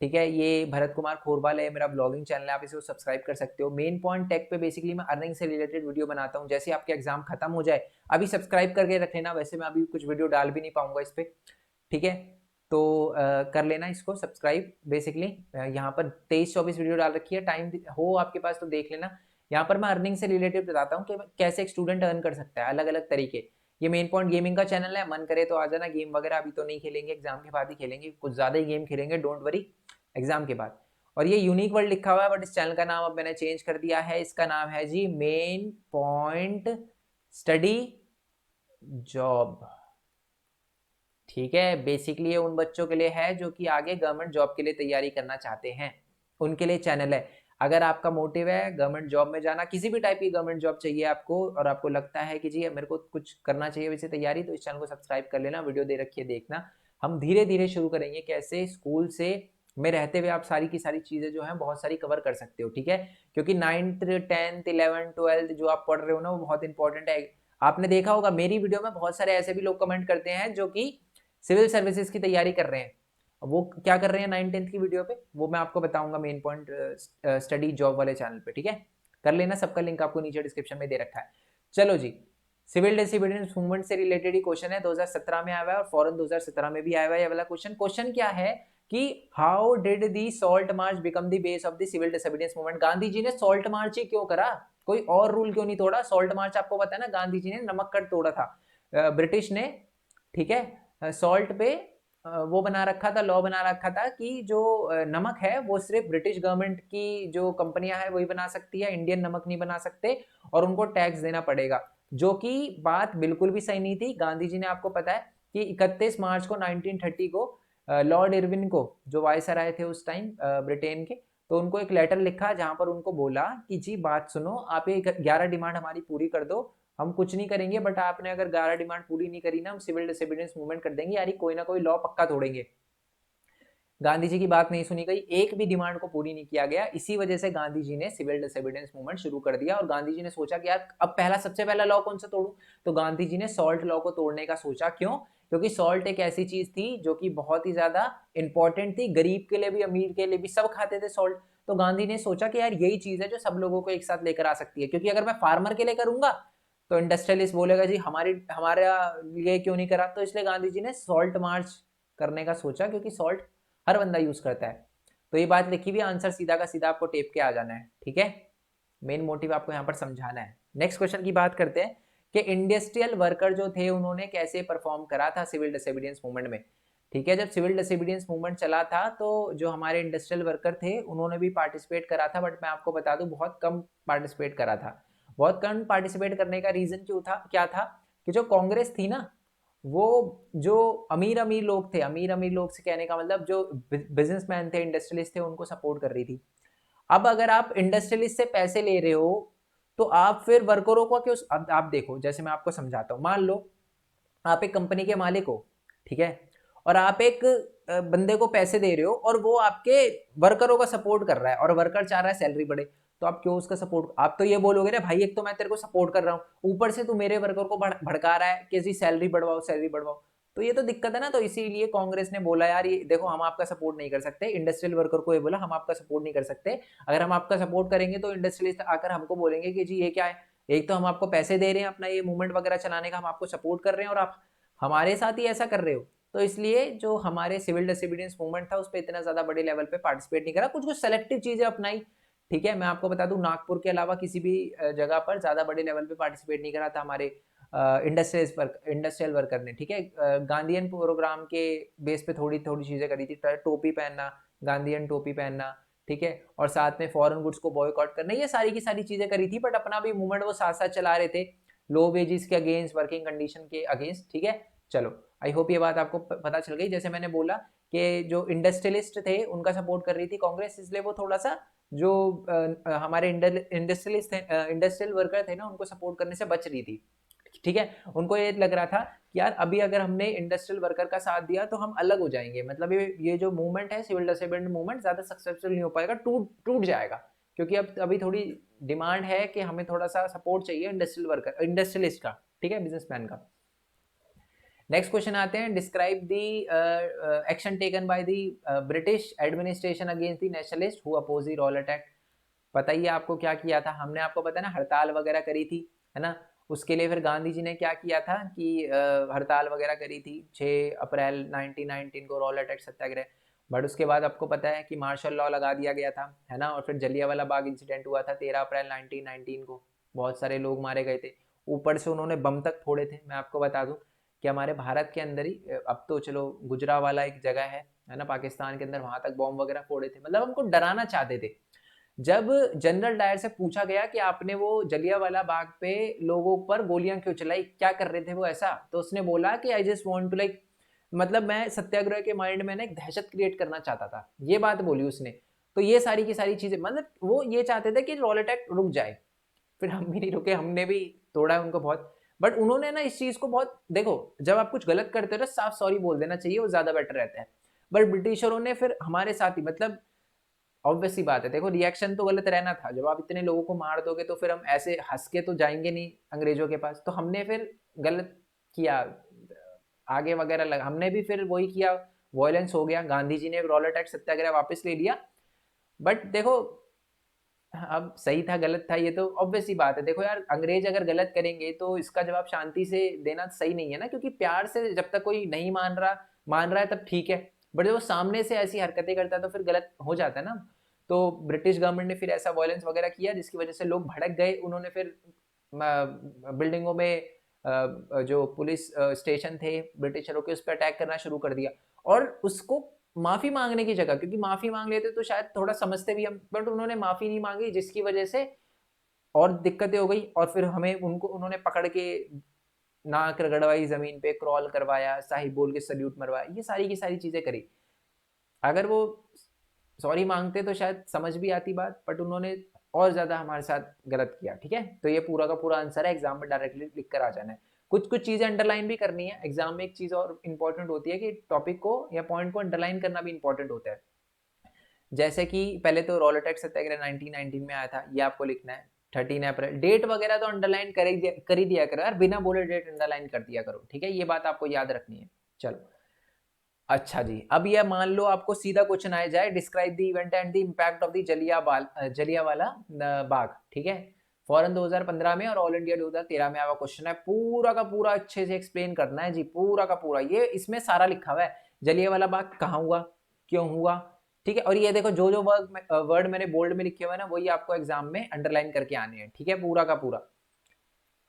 ठीक है, ये भरत कुमार खोरवाल है मेरा ब्लॉगिंग चैनल है, आप इसे सब्सक्राइब कर सकते हो। मेन पॉइंट टेक पे बेसिकली मैं अर्निंग से रिलेटेड वीडियो बनाता हूँ, जैसे आपके एग्जाम खत्म हो जाए, अभी सब्सक्राइब करके रख लेना, वैसे मैं अभी कुछ वीडियो डाल भी नहीं पाऊंगा इस पे, ठीक है, तो कर लेना इसको सब्सक्राइब। बेसिकली यहाँ पर 23-24 वीडियो डाल रखी है, टाइम हो आपके पास तो देख लेना। यहाँ पर मैं अर्निंग से रिलेटेड बताता हूँ कि कैसे एक स्टूडेंट अर्न कर सकता है, अलग अलग तरीके। ये मेन पॉइंट गेमिंग का चैनल है, मन करे तो आ जाना, गेम वगैरह अभी तो नहीं खेलेंगे, एग्जाम के बाद ही खेलेंगे, कुछ ज्यादा ही गेम खेलेंगे, डोंट वरी, एग्जाम के बाद। और ये यूनिक वर्ल्ड लिखा हुआ है, बट इस चैनल का नाम अब मैंने चेंज कर दिया है, इसका नाम है जी मेन पॉइंट स्टडी जॉब, ठीक है। बेसिकली ये उन बच्चों के लिए है जो कि आगे गवर्नमेंट जॉब के लिए तैयारी करना चाहते हैं, उनके लिए चैनल है। अगर आपका मोटिव है गवर्नमेंट जॉब में जाना, किसी भी टाइप की गवर्नमेंट जॉब चाहिए आपको, और आपको लगता है कि जी मेरे को कुछ करना चाहिए वैसे तैयारी, तो इस चैनल को सब्सक्राइब कर लेना, वीडियो दे रखी है देखना। हम धीरे धीरे शुरू करेंगे, कैसे स्कूल से में रहते हुए आप सारी की सारी चीजें जो है बहुत सारी कवर कर सकते हो, ठीक है, क्योंकि 9th 10th 11th 12th जो आप पढ़ रहे हो ना वो बहुत इंपॉर्टेंट है। आपने देखा होगा मेरी वीडियो में बहुत सारे ऐसे भी लोग कमेंट करते हैं जो कि सिविल सर्विसेज की तैयारी कर रहे हैं, वो क्या कर रहे हैं 9th 10th की वीडियो पे, वो मैं आपको बताऊंगा मेन पॉइंट स्टडी जॉब वाले चैनल पे, ठीक है, कर लेना, सबका लिंक आपको नीचे डिस्क्रिप्शन में दे रखा है। चलो जी, सिविल डिसोबीडियंस मूवमेंट से रिलेटेड ही क्वेश्चन है, 2017 में आया हुआ है और फॉरन 2017 में भी आया हुआ है ये वाला क्वेश्चन। क्वेश्चन क्या है कि how did the salt march become the base of the civil disobedience movement? Gandhi ji ने सॉल्ट मार्च ही क्यों करा, कोई और रूल क्यों नहीं तोड़ा? सॉल्ट मार्च आपको पता है ना, गांधी जी ने नमक कट तोड़ा था, ब्रिटिश ने, ठीक है, सॉल्ट पे वो बना रखा था, लॉ बना रखा था कि जो नमक है वो सिर्फ ब्रिटिश गवर्नमेंट की जो कंपनियां हैं वही बना सकती है, इंडियन नमक नहीं बना सकते, और उनको टैक्स देना पड़ेगा, जो कि बात बिल्कुल भी सही नहीं थी। गांधी जी ने, आपको पता है कि 31 मार्च को 1930 को लॉर्ड इरविन को, जो वायसराय थे उस टाइम ब्रिटेन के, तो उनको एक लेटर लिखा जहां पर उनको बोला कि जी बात सुनो, आप ये 11 डिमांड हमारी पूरी कर दो, हम कुछ नहीं करेंगे, बट आपने अगर 11 डिमांड पूरी नहीं करी ना, हम सिविल डिसोबीडियंस मूवमेंट कर देंगे, यानी कोई ना कोई लॉ पक्का तोड़ेंगे। गांधी जी की बात नहीं सुनी गई, एक भी डिमांड को पूरी नहीं किया गया, इसी वजह से गांधी जी ने सिविल डिसोबीडियंस मूवमेंट शुरू कर दिया। और गांधी जी ने सोचा कि यार अब सबसे पहला लॉ कौन सा तोड़ू, तो गांधी जी ने सॉल्ट लॉ को तोड़ने का सोचा। क्यों? क्योंकि सॉल्ट एक ऐसी चीज थी जो कि बहुत ही ज्यादा इंपॉर्टेंट थी, गरीब के लिए भी अमीर के लिए भी सब खाते थे सॉल्ट। तो गांधी ने सोचा कि यार यही चीज है जो सब लोगों को एक साथ लेकर आ सकती है, क्योंकि अगर मैं फार्मर के लिए करूंगा तो इंडस्ट्रियलिस्ट बोलेगा जी हमारा लिए क्यों नहीं करा, तो इसलिए गांधी जी ने सॉल्ट मार्च करने का सोचा, क्योंकि सॉल्ट हर बंदा यूज करता है। तो ये बात लिखी हुई, आंसर सीधा का सीधा आपको टेप के आ जाना है, ठीक है। मेन मोटिव आपको यहाँ पर समझाना है। नेक्स्ट क्वेश्चन की बात करते हैं कि इंडस्ट्रियल वर्कर जो थे उन्होंने कैसे परफॉर्म करा था सिविल डिसोबीडियंस मूवमेंट में, ठीक है। जब सिविल डिसोबीडियंस मूवमेंट चला था तो जो हमारे इंडस्ट्रियल वर्कर थे उन्होंने भी पार्टिसिपेट करा था, बट मैं आपको बता दूं बहुत कम पार्टिसिपेट करा था। बहुत कम पार्टिसिपेट करने का रीजन क्या था कि जो कांग्रेस थी ना, वो जो अमीर अमीर लोग थे, अमीर अमीर लोग से कहने का मतलब जो बिजनेसमैन थे, इंडस्ट्रियलिस्ट थे, उनको सपोर्ट कर रही थी। अब अगर आप इंडस्ट्रियलिस्ट से पैसे ले रहे हो तो आप फिर वर्करों को क्यों, अब आप देखो जैसे मैं आपको समझाता हूँ, मान लो आप एक कंपनी के मालिक हो, ठीक है, और आप एक बंदे को पैसे दे रहे हो और वो आपके वर्करों का सपोर्ट कर रहा है और वर्कर चाह रहा है सैलरी बढ़े, तो आप क्यों उसका सपोर्ट, आप तो ये बोलोगे ना भाई एक तो मैं तेरे को सपोर्ट कर रहा हूँ, ऊपर से तू मेरे वर्कर को भड़का रहा है कि जी सैलरी बढ़वाओ सैलरी बढ़वाओ, तो ये तो दिक्कत है ना। तो इसीलिए कांग्रेस ने बोला यार ये देखो हम आपका सपोर्ट नहीं कर सकते, इंडस्ट्रियल वर्कर को ये बोला हम आपका सपोर्ट नहीं कर सकते, अगर हम आपका सपोर्ट करेंगे तो इंडस्ट्रियलिस्ट आकर हमको बोलेंगे कि जी ये क्या है, एक तो हम आपको पैसे दे रहे हैं अपना ये मूवमेंट वगैरह चलाने का, हम आपको सपोर्ट कर रहे हैं और आप हमारे साथ ही ऐसा कर रहे हो। तो इसलिए जो हमारे सिविल डिसोबीडियंस मूवमेंट था उस पर इतना ज्यादा बड़े लेवल पे पार्टिसिपेट नहीं करा, कुछ कुछ सेलेक्टिव चीजें अपनाई, ठीक है। मैं आपको बता दूं नागपुर के अलावा किसी भी जगह पर ज्यादा बड़े लेवल पे पार्टिसिपेट नहीं करा था हमारे इंडस्ट्रियल वर्कर ने, ठीक है। गांधीयन प्रोग्राम के बेस पे थोड़ी थोड़ी चीजें करी थी, टोपी पहनना, गांधीयन टोपी पहनना, ठीक है, और साथ में फॉरेन गुड्स को बॉयकॉट करना, ये सारी की सारी चीजें करी थी, बट अपना भी मूवमेंट वो साथ साथ चला रहे थे लो वेजेस के अगेंस्ट, वर्किंग कंडीशन के अगेंस्ट, ठीक है। चलो आई होप ये बात आपको पता चल गई। जैसे मैंने बोला कि जो इंडस्ट्रियलिस्ट थे उनका सपोर्ट कर रही थी कांग्रेस, इसलिए वो थोड़ा सा जो हमारे इंडस्ट्रियलिस्ट थे, इंडस्ट्रियल वर्कर थे ना, उनको सपोर्ट करने से बच रही थी, ठीक है। उनको ये लग रहा था कि यार अभी अगर हमने इंडस्ट्रियल वर्कर का साथ दिया तो हम अलग हो जाएंगे, मतलब ये जो मूवमेंट है सिविल डिसोबीडियंस मूवमेंट ज्यादा सक्सेसफुल नहीं हो पाएगा, टूट टूट जाएगा, क्योंकि अब अभी थोड़ी डिमांड है कि हमें थोड़ा सा सपोर्ट चाहिए इंडस्ट्रियल वर्कर इंडस्ट्रियलिस्ट का, ठीक है, बिजनेसमैन का। नेक्स्ट क्वेश्चन आते हैं, describe the action taken by the British administration against the nationalist who oppose the Rowlatt act. बताइए आपको क्या किया था, हमने आपको पता ना हड़ताल वगैरह करी थी, है ना। उसके लिए फिर गांधी जी ने क्या किया था कि हड़ताल वगैरह करी थी 6 अप्रैल 1919 को रॉलेट एक्ट सत्याग्रह, बट उसके बाद आपको पता है कि मार्शल लॉ लगा दिया गया था, है ना। और फिर जलियांवाला बाग इंसिडेंट हुआ था 13 अप्रैल 1919 को, बहुत सारे लोग मारे गए थे, ऊपर से उन्होंने बम तक फोड़े थे। मैं आपको बता दूं कि हमारे भारत के अंदर ही अब तो चलो गुजरावाला एक जगह है ना पाकिस्तान के अंदर, वहां तक बॉम्ब वगैरह फोड़े थे, मतलब हमको डराना चाहते थे। जब जनरल डायर से पूछा गया कि आपने वो जलियांवाला बाग पे लोगों पर गोलियां क्यों चलाई, क्या कर रहे थे वो ऐसा, तो उसने बोला कि I just want to like, मतलब मैं सत्याग्रह के माइंड में ना एक दहशत क्रिएट करना चाहता था, ये बात बोली उसने। तो ये सारी की सारी चीजें, मतलब वो ये चाहते थे कि रॉलेट एक्ट रुक जाए, फिर हम भी नहीं रुके, हमने भी तोड़ा उनको बहुत, बट उन्होंने ना इस चीज को बहुत, देखो जब आप कुछ गलत करते हो ना साफ सॉरी बोल देना चाहिए, वो ज्यादा बेटर रहता है। बट ब्रिटिशरों ने फिर हमारे साथ ही, मतलब ऑब्वियस सी बात है, देखो रिएक्शन तो गलत रहना था, जब आप इतने लोगों को मार दोगे तो फिर हम ऐसे हंस के तो जाएंगे नहीं अंग्रेजों के पास, तो हमने फिर गलत किया आगे वगैरह लगा, हमने भी फिर वही किया, वायलेंस हो गया, गांधी जी ने रॉलेट एक्ट सत्याग्रह वापस ले लिया। बट देखो अब सही था गलत था ये तो ऑब्वियस ही बात है, देखो यार अंग्रेज अगर गलत करेंगे तो इसका जवाब शांति से देना सही नहीं है ना, क्योंकि प्यार से जब तक कोई नहीं मान रहा है तब ठीक है, बट जब वो सामने से ऐसी हरकतें करता है तो फिर गलत हो जाता है ना। तो ब्रिटिश गवर्नमेंट ने फिर ऐसा वायलेंस वगैरह किया जिसकी वजह से लोग भड़क गए, उन्होंने फिर बिल्डिंगों में जो पुलिस स्टेशन थे ब्रिटिशरों के उस पर अटैक करना शुरू कर दिया, और उसको माफी मांगने की जगह, क्योंकि माफी मांग लेते तो शायद थोड़ा समझते भी हम, बट उन्होंने माफी नहीं मांगी जिसकी वजह से और दिक्कतें हो गई, और फिर हमें उन्होंने पकड़ के नाक रगड़वाई, जमीन पे क्रॉल करवाया, साहिब बोल के सल्यूट मरवाया, ये सारी की सारी चीजें करी। अगर वो सॉरी मांगते तो शायद समझ भी आती बात, बट उन्होंने और ज्यादा हमारे साथ गलत किया, ठीक है। तो ये पूरा का पूरा आंसर है, एग्जाम में डायरेक्टली लिख कर आ जाना है। कुछ कुछ चीजें अंडरलाइन भी करनी है एग्जाम में, एक चीज और इंपॉर्टेंट होती है कि टॉपिक को या पॉइंट को अंडरलाइन करना भी इंपॉर्टेंट होता है। जैसे कि पहले तो रॉलेट एक्ट सत्याग्रह 1919 में आया था, ये आपको लिखना है 13 अप्रैल, डेट वगैरह तो अंडरलाइन कर ही दिया करो यार, बिना बोले डेट अंडरलाइन कर दिया करो, ठीक है, ये बात आपको याद रखनी है। चलो अच्छा जी, अब ये मान लो आपको सीधा क्वेश्चन आ जाए, describe the event and the impact of the Jallianwala Bagh, ठीक है। फॉरन 2015 में और ऑल इंडिया 2013 में आया क्वेश्चन है, पूरा का पूरा अच्छे से एक्सप्लेन करना है जी, पूरा का पूरा। ये इसमें सारा लिखा हुआ है, जलियांवाला बाग कहाँ हुआ, क्यों हुआ, ठीक है। और ये देखो जो जो वर्ड मैंने बोल्ड में लिखे हुए हैं ना, वही आपको एग्जाम में अंडरलाइन करके आने हैं, ठीक है। पूरा का पूरा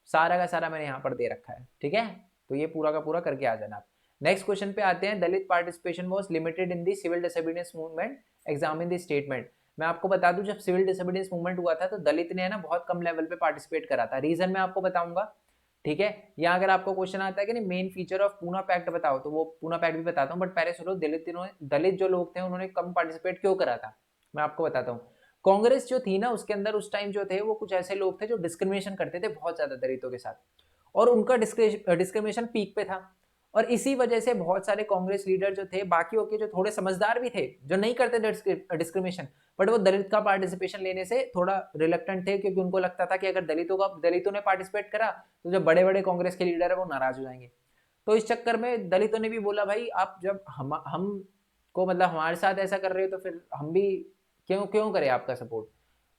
सारा का सारा मैंने यहाँ पर दे रखा है, ठीक है। तो ये पूरा का पूरा करके आ जाना आप। नेक्स्ट क्वेश्चन पे आते हैं, Dalit participation was limited in the civil disobedience movement, examine the statement. मैं आपको बता दूं, जब सिविल डिसोबीडियंस मूवमेंट हुआ था तो दलित ने ना बहुत कम लेवल पे पार्टिसिपेट करा था। रीजन मैं आपको बताऊंगा, ठीक है। या अगर आपको क्वेश्चन आता है कि नहीं main feature of Poona pact बताओ, तो वो पूना पैक्ट भी बताता हूँ, बट पहले सुनो दलित जो लोग थे उन्होंने कम पार्टिसिपेट क्यों करा था, मैं आपको बताता हूँ। कांग्रेस जो थी ना, उसके अंदर उस टाइम जो थे वो कुछ ऐसे लोग थे जो डिस्क्रिमिनेशन करते थे बहुत ज्यादा दलितों के साथ, और उनका डिस्क्रिमिनेशन पीक पे था। और इसी वजह से बहुत सारे कांग्रेस लीडर जो थे, बाकी के जो थोड़े समझदार भी थे, जो नहीं करते डिस्क्रिमिनेशन, बट वो दलित का पार्टिसिपेशन लेने से थोड़ा रिलक्टेंट थे, क्योंकि उनको लगता था कि अगर दलितों ने पार्टिसिपेट करा तो जो बड़े बड़े कांग्रेस के लीडर है वो नाराज हो जाएंगे। तो इस चक्कर में दलितों ने भी बोला, भाई आप जब हम को मतलब हमारे साथ ऐसा कर रहे हो तो फिर हम भी क्यों क्यों करें आपका सपोर्ट।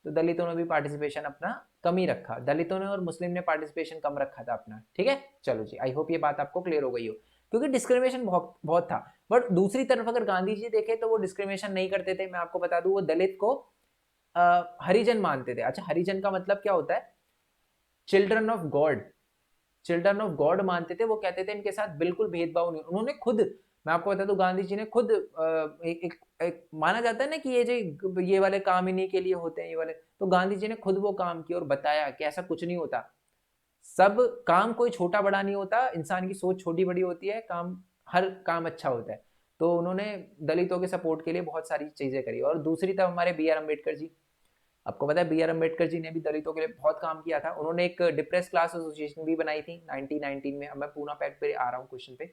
तो दलितों ने भी पार्टिसिपेशन अपना कम ही रखा, दलितों ने और मुस्लिम ने पार्टिसिपेशन कम रखा था अपना, ठीक है। चलो जी, आई होप ये बात आपको क्लियर हो गई हो, क्योंकि डिस्क्रिमिनेशन बहुत बहुत था। बट दूसरी तरफ अगर गांधी जी देखे तो वो डिस्क्रिमिनेशन नहीं करते थे। मैं आपको बता दूं, वो दलित को हरिजन मानते थे। अच्छा, हरिजन का मतलब क्या होता है, children of God, children of God मानते थे। वो कहते थे इनके साथ बिल्कुल भेदभाव नहीं। उन्होंने खुद, मैं आपको बता दूं, गांधी जी ने खुद एक माना जाता है ना कि ये जो ये वाले काम इन्हीं के लिए होते हैं, ये वाले, तो गांधी जी ने खुद वो काम किया और बताया कि ऐसा कुछ नहीं होता। सब काम कोई छोटा बड़ा नहीं होता, इंसान की सोच छोटी बड़ी होती है, काम हर काम अच्छा होता है। तो उन्होंने दलितों के सपोर्ट के लिए बहुत सारी चीजें करी। और दूसरी तरफ हमारे बी आर अम्बेडकर जी, आपको पता है बी आर अम्बेडकर जी ने भी दलितों के लिए बहुत काम किया था। उन्होंने एक डिप्रेस क्लास एसोसिएशन भी बनाई थी 1919 में। अब मैं पूना पैक्ट पे आ रहा हूँ क्वेश्चन पे।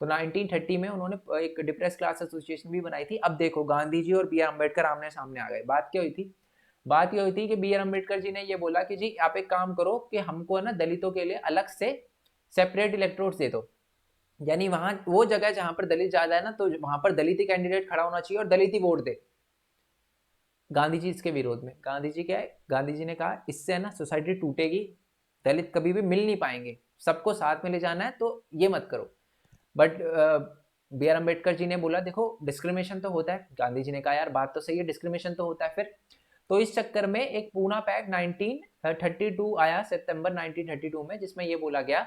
तो 1930 में उन्होंने एक डिप्रेस क्लास एसोसिएशन भी बनाई थी। अब देखो, गांधी जी और बी आर अम्बेडकर आमने सामने आ गए। बात क्या हुई थी, बात ये हुई थी कि बी आर अम्बेडकर जी ने ये बोला कि जी आप एक काम करो कि हमको ना दलितों के लिए अलग से सेपरेट इलेक्ट्रोड्स दे दो। यानी वहां वो जगह जहां पर दलित ज्यादा है ना, तो वहां पर दलित ही कैंडिडेट खड़ा होना चाहिए और दलित ही वोट दे। गांधी जी इसके विरोध में, गांधी जी क्या है, गांधी जी ने कहा इससे है ना सोसाइटी टूटेगी, दलित कभी भी मिल नहीं पाएंगे, सबको साथ में ले जाना है, तो ये मत करो। But B R Ambedkar ji ने बोला देखो डिस्क्रिमिनेशन तो होता है। गांधी जी ने कहा यार बात तो सही है, डिस्क्रिमिनेशन तो होता है फिर। तो इस चक्कर में एक पूना पैक्ट 1932 आया, सितंबर 1932 में, जिसमें ये बोला गया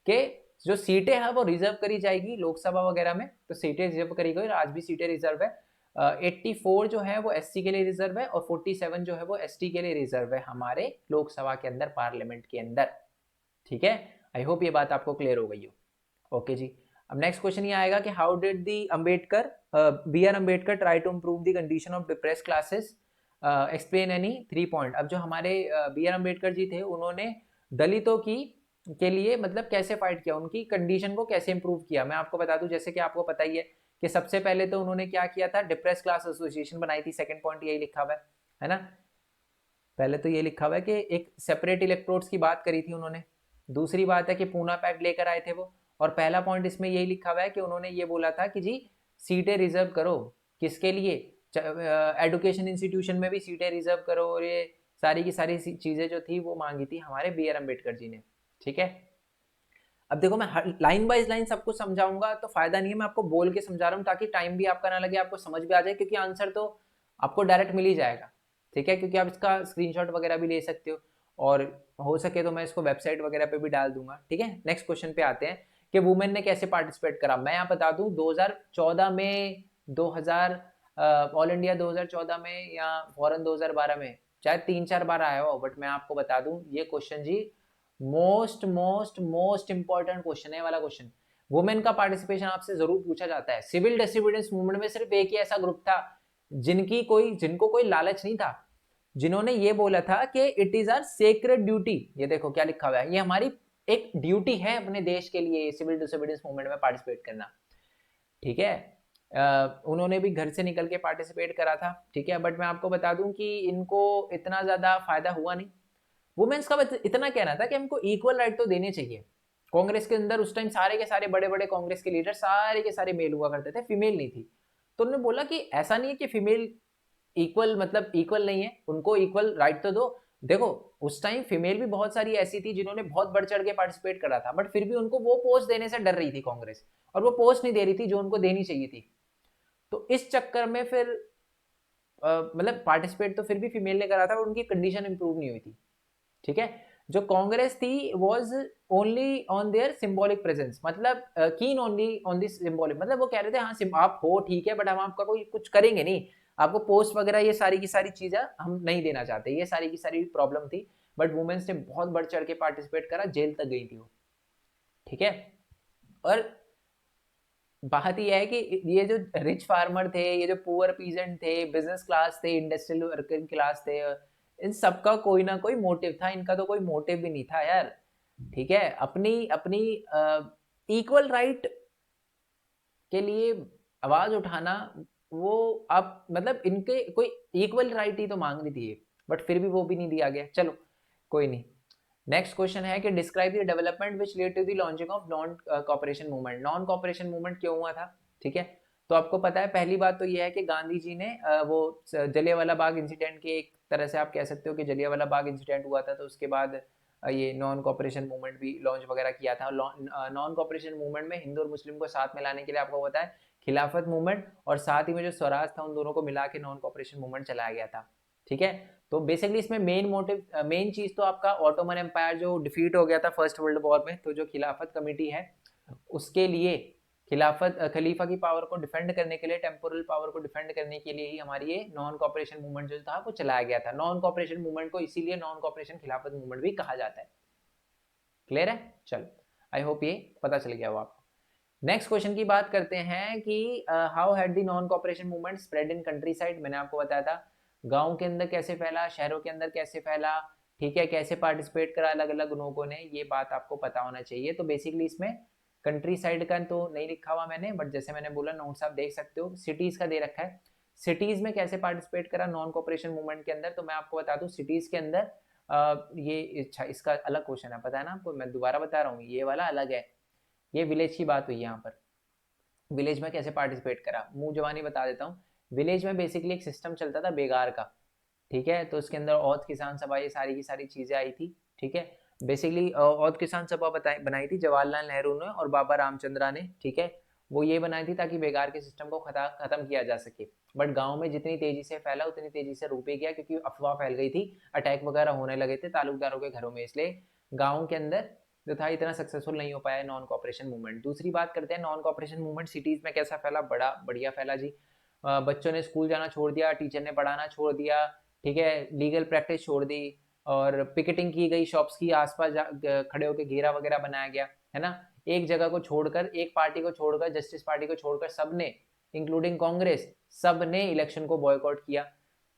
कि जो सीटें हैं वो रिजर्व करी जाएगी लोकसभा वगैरह में, तो सीटें रिजर्व करी गई, आज भी सीटें रिजर्व है। 84 जो है वो एससी के लिए रिजर्व है, और 47 जो है वो एसटी के लिए रिजर्व है हमारे लोकसभा के अंदर, पार्लियामेंट के अंदर, ठीक है। आई होप ये बात आपको क्लियर हो गई हो। ओके जी, अब नेक्स्ट क्वेश्चन ये आएगा कि how did the Ambedkar B R Ambedkar try to improve the condition of depress classes, explain any 3 point. अब जो हमारे बी आर अम्बेडकर जी थे, उन्होंने दलितों की के लिए मतलब कैसे फाइट किया, उनकी कंडीशन को कैसे इंप्रूव किया। मैं आपको बता दूं, जैसे कि आपको पता ही है कि सबसे पहले तो उन्होंने क्या किया था, डिप्रेस क्लास एसोसिएशन बनाई थी। सेकंड पॉइंट यही लिखा हुआ है ना, पहले तो ये लिखा हुआ है कि एक सेपरेट इलेक्ट्रोड्स की बात करी थी उन्होंने। दूसरी बात है कि पूना पैक्ट लेकर आए थे वो। और पहला पॉइंट इसमें यही लिखा हुआ है कि उन्होंने ये बोला था कि जी सीटें रिजर्व करो, किसके लिए, एजुकेशन इंस्टीट्यूशन में भी सीटें रिजर्व करो, और ये सारी की सारी चीजें जो थी वो मांगी थी हमारे बी आर अम्बेडकर जी ने, ठीक है। अब देखो, मैं लाइन बाय लाइन सब कुछ समझाऊंगा तो फायदा नहीं है, मैं आपको बोल के समझा रहा हूँ ताकि टाइम भी आपका ना लगे, आपको समझ भी आ जाए, क्योंकि आंसर तो आपको डायरेक्ट मिल ही जाएगा, ठीक है। क्योंकि आप इसका स्क्रीनशॉट वगैरह भी ले सकते हो, और हो सके तो मैं इसको वेबसाइट वगैरह पे भी डाल दूंगा, ठीक है। नेक्स्ट क्वेश्चन पे आते हैं कि वुमेन ने कैसे पार्टिसिपेट करा। मैं यहाँ बता दूं 2014 में, 2000 ऑल इंडिया 2014 में या फॉरन 2012 में, चाहे 3-4 बार आया हो, बट मैं आपको बता दूं ये क्वेश्चन जी most most most important question है वाला क्वेश्चन। वुमेन का पार्टिसिपेशन आपसे जरूर पूछा जाता है। सिविल डिसोबीडियंस मूवमेंट में सिर्फ एक ही ऐसा ग्रुप था जिनको कोई लालच नहीं था, जिन्होंने ये बोला था कि it is our sacred duty. ये देखो क्या लिखा हुआ है, ये हमारी एक ड्यूटी है अपने देश के लिए सिविल डिसोबीडियंस मूवमेंट में पार्टिसिपेट करना, ठीक है। उन्होंने भी घर से निकल के पार्टिसिपेट करा था, ठीक है। बट मैं आपको बता दूं कि इनको इतना ज्यादा फायदा हुआ नहीं। वुमेन्स का इतना कहना था कि हमको इक्वल राइट तो देने चाहिए, कांग्रेस के अंदर उस टाइम सारे के सारे बड़े बड़े कांग्रेस के लीडर सारे के सारे मेल हुआ करते थे, फीमेल नहीं थी। तो उन्होंने बोला कि ऐसा नहीं है कि फीमेल इक्वल मतलब इक्वल नहीं है, उनको इक्वल राइट तो दो। देखो उस टाइम फीमेल भी बहुत सारी ऐसी थी जिन्होंने बहुत बढ़ चढ़ के पार्टिसिपेट करा था, बट फिर भी उनको वो पोस्ट देने से डर रही थी कांग्रेस, और वो पोस्ट नहीं दे रही थी जो उनको देनी चाहिए थी। तो इस चक्कर में फिर मतलब पार्टिसिपेट तो फिर भी फीमेल ने करा था, और उनकी कंडीशन इंप्रूव नहीं हुई थी। ठीक है, जो कांग्रेस थी was only on their symbolic presence, मतलब कीन ओनली ऑन दिस सिंबॉलिक, मतलब वो कह रहे थे हाँ आप हो ठीक है, बट हम आपका कोई कुछ करेंगे नहीं, आपको पोस्ट वगैरह ये सारी की सारी चीजें हम नहीं देना चाहते, ये सारी की सारी प्रॉब्लम थी। बट वुमेन्स ने बहुत बढ़ चढ़ के पार्टिसिपेट करा, जेल तक गई थी वो। ठीक है, और बात यह है कि ये जो रिच फार्मर थे, ये जो पुअर पीजेंट थे, बिजनेस क्लास थे, इंडस्ट्रियल वर्किंग क्लास थे, इन सबका कोई ना कोई मोटिव था, इनका तो कोई मोटिव भी नहीं था यार। ठीक है, अपनी अपनी इक्वल राइट के लिए आवाज उठाना, वो आप मतलब इनके कोई इक्वल राइट ही तो मांग रही थी, बट फिर भी वो भी नहीं दिया गया। चलो कोई नहीं। नेक्स्ट क्वेश्चन है कि describe the development which led to the launching of non cooperation movement. Non cooperation movement क्यों हुआ था? ठीक है, तो आपको पता है पहली बात तो ये है कि गांधी जी ने वो जलियांवाला बाग इंसिडेंट के, एक तरह से आप कह सकते हो कि जलियांवाला बाग इंसिडेंट हुआ था, तो उसके बाद ये नॉन कोऑपरेशन मूवमेंट भी लॉन्च वगैरह किया था। नॉन कोऑपरेशन मूवमेंट में हिंदू और मुस्लिम को साथ में लाने के लिए आपको पता है खिलाफत मूवमेंट और साथ ही में जो स्वराज था, उन दोनों को मिला के नॉन कोऑपरेशन मूवमेंट चलाया गया था। ठीक है, तो बेसिकली इसमें मेन मोटिव, मेन चीज तो आपका ऑटोमन एम्पायर जो डिफीट हो गया था फर्स्ट वर्ल्ड वॉर में, तो जो खिलाफत कमेटी है उसके लिए खिलाफत खलीफा की पावर को डिफेंड करने के लिए, टेम्पोरल पावर को डिफेंड करने के लिए ही हमारी ये नॉन कोऑपरेशन मूवमेंट जो था वो चलाया गया था। नॉन कोऑपरेशन मूवमेंट को इसीलिए नॉन कोऑपरेशन खिलाफत मूवमेंट भी कहा जाता है। क्लियर है? चलो, आई होप ये पता चल गया हो आपको। नेक्स्ट क्वेश्चन की बात करते हैं कि how had the non cooperation movement spread in country side. मैंने आपको बताया था गांव के अंदर कैसे फैला, शहरों के अंदर कैसे फैला, ठीक है, कैसे पार्टिसिपेट करा अलग अलग लोगों ने, ये बात आपको पता होना चाहिए। तो बेसिकली इसमें कंट्री साइड का तो नहीं लिखा हुआ मैंने, बट जैसे मैंने बोला नोट्स आप देख सकते हो, सिटीज का दे रखा है। सिटीज में कैसे पार्टिसिपेट करा नॉन कोऑपरेशन मूवमेंट के अंदर, तो मैं आपको बता दूं सिटीज के अंदर ये अच्छा इसका अलग क्वेश्चन है, पता है ना आपको, मैं दोबारा बता रहा हूँ, ये वाला अलग है। ये विलेज की बात हुई यहाँ पर। विलेज में कैसे पार्टिसिपेट करा, मुंह जवानी बता देता हूँ। विलेज में बेसिकली एक सिस्टम चलता था बेगार का। ठीक है, तो उसके अंदर औद किसान सभा, ये सारी की सारी चीजें आई थी। ठीक है, बेसिकली औद किसान सभा बनाई थी जवाहरलाल नेहरू ने और बाबा रामचंद्रा ने। ठीक है, वो ये बनाई थी ताकि बेगार के सिस्टम को खत्म किया जा सके। बट गांव में जितनी तेजी से फैला उतनी तेजी से रुक भी गया, क्योंकि अफवाह फैल गई थी, अटैक वगैरह होने लगे थे तालुकदारों के घरों में, इसलिए गाँव के अंदर जो था इतना सक्सेसफुल नहीं हो पाया नॉन कोऑपरेशन मूवमेंट। दूसरी बात करते हैं नॉन कोऑपरेशन मूवमेंट सिटीज में कैसा फैला, बड़ा बढ़िया फैला जी। बच्चों ने स्कूल जाना छोड़ दिया, टीचर ने पढ़ाना छोड़ दिया, ठीक है, लीगल प्रैक्टिस छोड़ दी, और पिकेटिंग की गई शॉप्स की, आसपास खड़े होकर घेरा वगैरह बनाया गया, है ना। एक जगह को छोड़कर, एक पार्टी को छोड़कर, जस्टिस पार्टी को छोड़कर सबने, इंक्लूडिंग कांग्रेस, सब ने इलेक्शन को बॉयकॉट किया।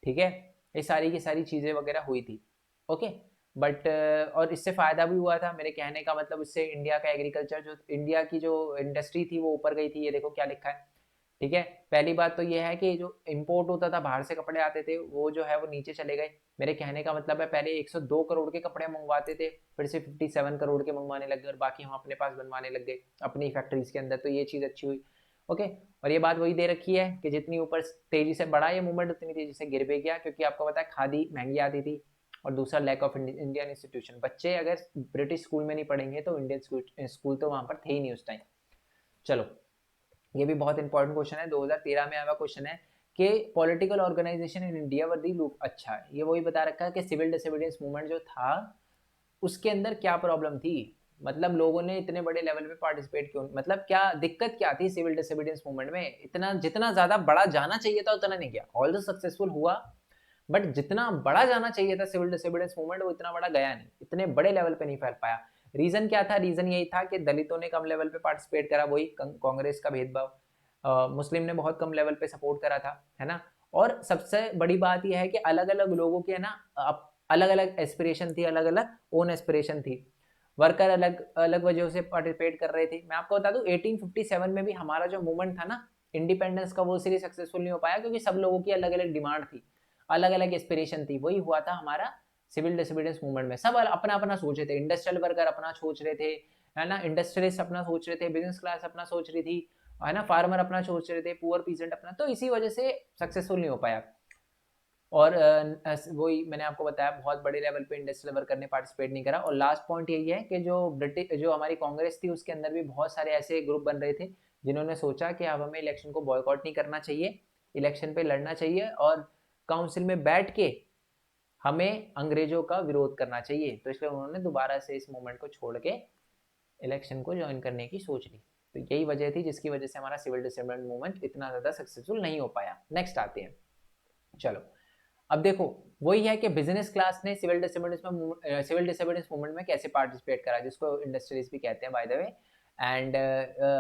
ठीक है, ये सारी की सारी चीजें वगैरह हुई थी। ओके, बट और इससे फायदा भी हुआ था, मेरे कहने का मतलब इससे इंडिया का एग्रीकल्चर, जो इंडिया की जो इंडस्ट्री थी वो ऊपर गई थी। ये देखो क्या लिखा है। ठीक है, पहली बात तो ये है कि जो इंपोर्ट होता था, बाहर से कपड़े आते थे, वो जो है वो नीचे चले गए। मेरे कहने का मतलब है पहले 102 करोड़ के कपड़े मंगवाते थे, फिर से 57 करोड़ के मंगवाने लग गए, और बाकी हम अपने पास बनवाने लग गए अपनी फैक्ट्रीज के अंदर। तो ये चीज़ अच्छी हुई। ओके, और ये बात वही दे रखी है कि जितनी ऊपर तेजी से बढ़ा ये मूवमेंट, उतनी तेजी से गिर भी गया, क्योंकि आपको पता है खादी महंगी आती थी, और दूसरा लैक ऑफ इंडियन इंस्टीट्यूशन। बच्चे अगर ब्रिटिश स्कूल में नहीं पढ़ेंगे तो इंडियन स्कूल तो वहां पर थे ही नहीं उस टाइम। चलो, ये भी बहुत इंपॉर्टेंट क्वेश्चन है, 2013 में आया क्वेश्चन है कि political organisation in India were the loop. अच्छा है, ये वही बता रखा है कि सिविल डिसोबीडियंस मूवमेंट जो था उसके अंदर क्या प्रॉब्लम थी, मतलब लोगों ने इतने बड़े लेवल पे पार्टिसिपेट क्यों, मतलब क्या दिक्कत क्या थी सिविल डिसोबीडियंस मूवमेंट में, इतना जितना ज्यादा बड़ा जाना चाहिए था उतना नहीं गया। ऑल्दो सक्सेसफुल हुआ, बट जितना बड़ा जाना चाहिए था सिविल डिसोबीडियंस मूवमेंट, वो इतना बड़ा गया नहीं, इतने बड़े लेवल पे नहीं फैल पाया। रीजन क्या था? रीजन यही था कि दलितों ने कम लेवल पे पार्टिसिपेट करा, वही कांग्रेस का भेदभाव। मुस्लिम ने बहुत कम लेवल पे सपोर्ट करा था, है ना। और सबसे बड़ी बात यह है कि अलग अलग लोगों के ना अलग अलग एस्पिरेशन थी, अलग अलग ओन एस्पिरेशन थी। वर्कर अलग अलग वजह से पार्टिसिपेट कर रहे थे। मैं आपको बता दूं 1857 में भी हमारा जो मूवमेंट था ना इंडिपेंडेंस का, वो इसलिए सक्सेसफुल नहीं हो पाया क्योंकि सब लोगों की अलग अलग डिमांड थी, अलग अलग एस्पिरेशन थी। वही हुआ था हमारा सिविल डिसोबीडियंस मूवमेंट में, सब अपना अपना सोच रहे थे। इंडस्ट्रियल वर्कर अपना सोच रहे थे, है ना, इंडस्ट्रियलिस्ट अपना सोच रहे थे, बिजनेस क्लास अपना सोच रही थी, है ना, फार्मर अपना सोच रहे थे, पुअर पीजेंट अपना, तो इसी वजह से सक्सेसफुल नहीं हो पाया। और वही मैंने आपको बताया, बहुत बड़े लेवल पे इंडस्ट्रियल वर्कर ने पार्टिसिपेट नहीं करा। और लास्ट पॉइंट यही है कि जो हमारी कांग्रेस थी उसके अंदर भी बहुत सारे ऐसे ग्रुप बन रहे थे जिन्होंने सोचा कि अब हमें इलेक्शन को बॉयकॉट नहीं करना चाहिए, इलेक्शन पे लड़ना चाहिए और काउंसिल में बैठ के हमें अंग्रेजों का विरोध करना चाहिए। तो इसलिए उन्होंने दोबारा से इस मूवमेंट को छोड़ के इलेक्शन को ज्वाइन करने की सोच ली। तो यही वजह थी जिसकी वजह से हमारा सिविल डिसोबीडियंस मूवमेंट इतना ज़्यादा सक्सेसफुल नहीं हो पाया। नेक्स्ट आते हैं, चलो अब देखो वही है कि बिजनेस क्लास ने सिविल डिसोबीडियंस मूवमेंट में कैसे पार्टिसिपेट करा, जिसको इंडस्ट्रियलिस्ट भी कहते हैं by the way. And